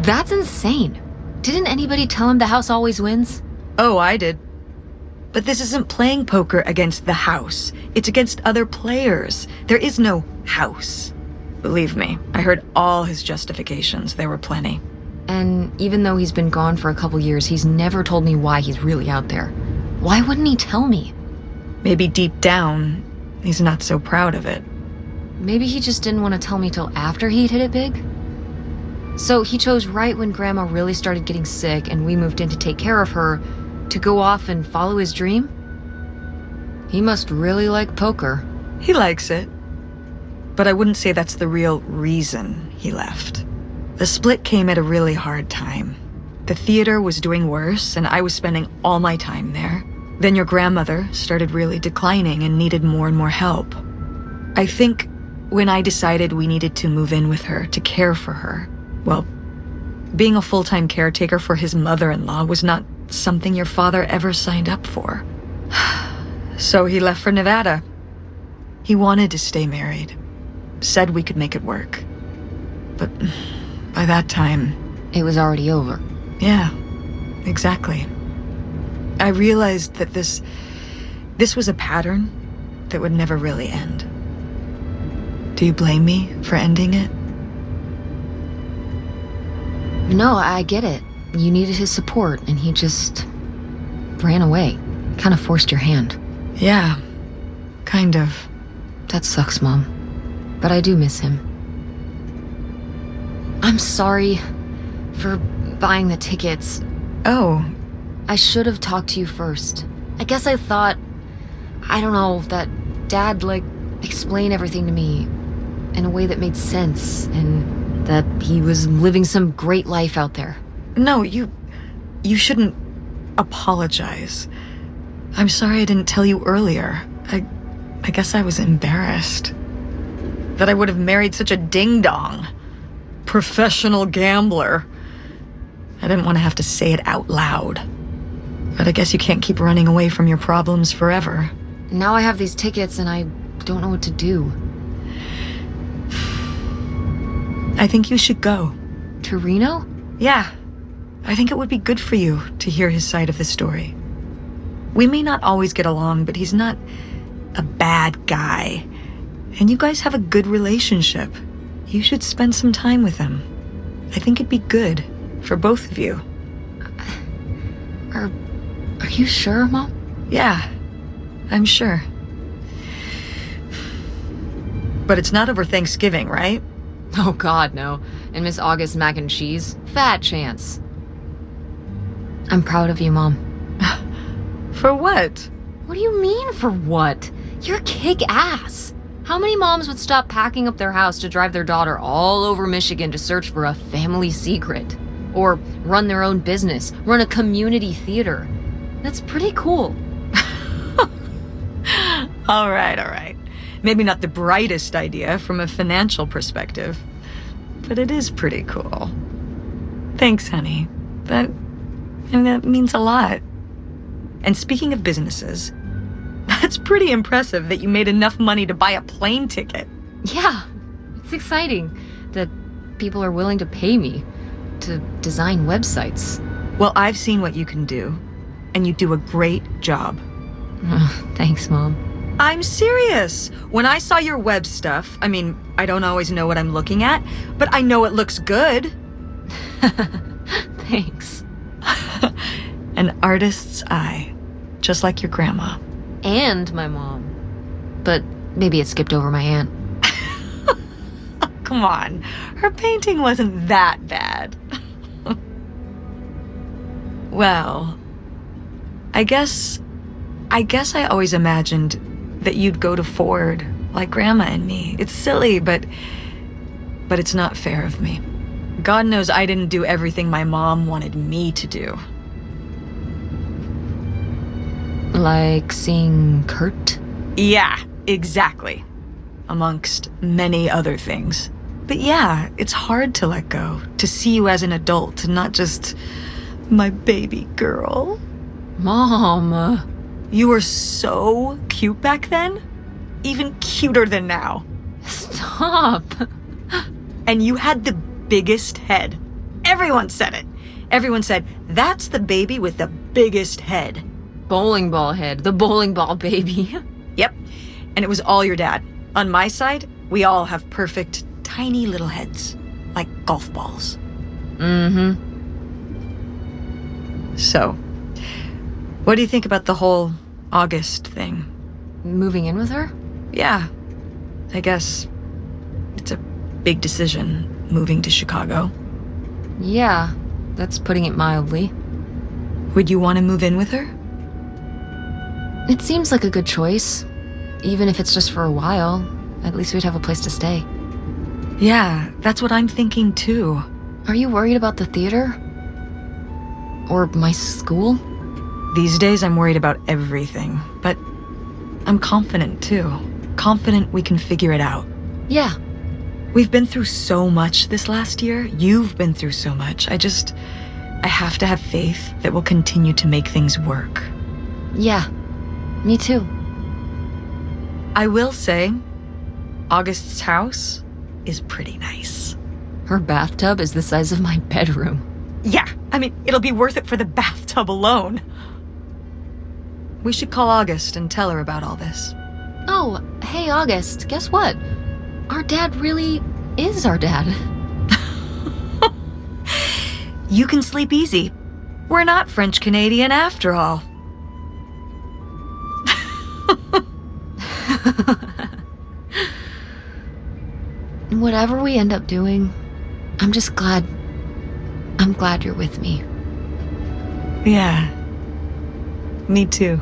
That's insane. Didn't anybody tell him the house always wins? Oh, I did. But this isn't playing poker against the house. It's against other players. There is no house. Believe me, I heard all his justifications. There were plenty. And even though he's been gone for a couple years, he's never told me why he's really out there. Why wouldn't he tell me? Maybe deep down, he's not so proud of it. Maybe he just didn't want to tell me till after he'd hit it big? So he chose right when Grandma really started getting sick and we moved in to take care of her to go off and follow his dream? He must really like poker. He likes it. But I wouldn't say that's the real reason he left. The split came at a really hard time. The theater was doing worse, and I was spending all my time there. Then your grandmother started really declining and needed more and more help. I think when I decided we needed to move in with her to care for her, well, being a full-time caretaker for his mother-in-law was not something your father ever signed up for. So he left for Nevada. He wanted to stay married. Said we could make it work. But by that time... It was already over. Yeah, exactly. I realized that this was a pattern that would never really end. Do you blame me for ending it? No, I get it. You needed his support, and he just ran away. Kind of forced your hand. Yeah, kind of. That sucks, Mom. But I do miss him. I'm sorry for buying the tickets. Oh, I should have talked to you first. I guess I thought, I don't know, that Dad, explain everything to me in a way that made sense, and that he was living some great life out there. no, you shouldn't apologize. I'm sorry I didn't tell you earlier. I guess I was embarrassed. That I would have married such a ding-dong. Professional gambler. I didn't want to have to say it out loud. But I guess you can't keep running away from your problems forever. Now I have these tickets and I don't know what to do. I think you should go. To Reno? Yeah. I think it would be good for you to hear his side of the story. We may not always get along, but he's not a bad guy. And you guys have a good relationship. You should spend some time with him. I think it'd be good for both of you. Are you sure, Mom? Yeah, I'm sure. But it's not over Thanksgiving, right? Oh God, no. And Miss August mac and cheese? Fat chance. I'm proud of you, Mom. For what? What do you mean, for what? You're kick-ass. How many moms would stop packing up their house to drive their daughter all over Michigan to search for a family secret? Or run their own business, run a community theater? That's pretty cool. All right. Maybe not the brightest idea from a financial perspective, but it is pretty cool. Thanks, honey. That means a lot. And speaking of businesses, that's pretty impressive that you made enough money to buy a plane ticket. Yeah, it's exciting that people are willing to pay me to design websites. Well, I've seen what you can do, and you do a great job. Oh, thanks, Mom. I'm serious. When I saw your web stuff, I mean, I don't always know what I'm looking at, but I know it looks good. Thanks. An artist's eye, just like your grandma. And my mom. But maybe it skipped over my aunt. Come on, her painting wasn't that bad. Well, I guess I always imagined that you'd go to Ford like Grandma and me. It's silly, but it's not fair of me. God knows I didn't do everything my mom wanted me to do. Like seeing Kurt? Yeah, exactly. Amongst many other things. But yeah, it's hard to let go, to see you as an adult, and not just my baby girl. Mom. You were so cute back then, even cuter than now. Stop. And you had the biggest head. Everyone said it. Everyone said, that's the baby with the biggest head. Bowling ball head. The bowling ball baby. Yep. And it was all your dad. On my side, we all have perfect, tiny little heads. Like golf balls. Mm-hmm. So, what do you think about the whole August thing? Moving in with her? Yeah. I guess it's a big decision, moving to Chicago. Yeah, that's putting it mildly. Would you want to move in with her? It seems like a good choice. Even if it's just for a while, at least we'd have a place to stay. Yeah, that's what I'm thinking too. Are you worried about the theater? Or my school? These days I'm worried about everything, but I'm confident too. Confident we can figure it out. Yeah. We've been through so much this last year. You've been through so much. I have to have faith that we'll continue to make things work. Yeah. Me too. I will say, August's house is pretty nice. Her bathtub is the size of my bedroom. Yeah, I mean, it'll be worth it for the bathtub alone. We should call August and tell her about all this. Oh, hey August, guess what? Our dad really is our dad. You can sleep easy. We're not French Canadian after all. Whatever we end up doing, I'm glad you're with me. Yeah, me too.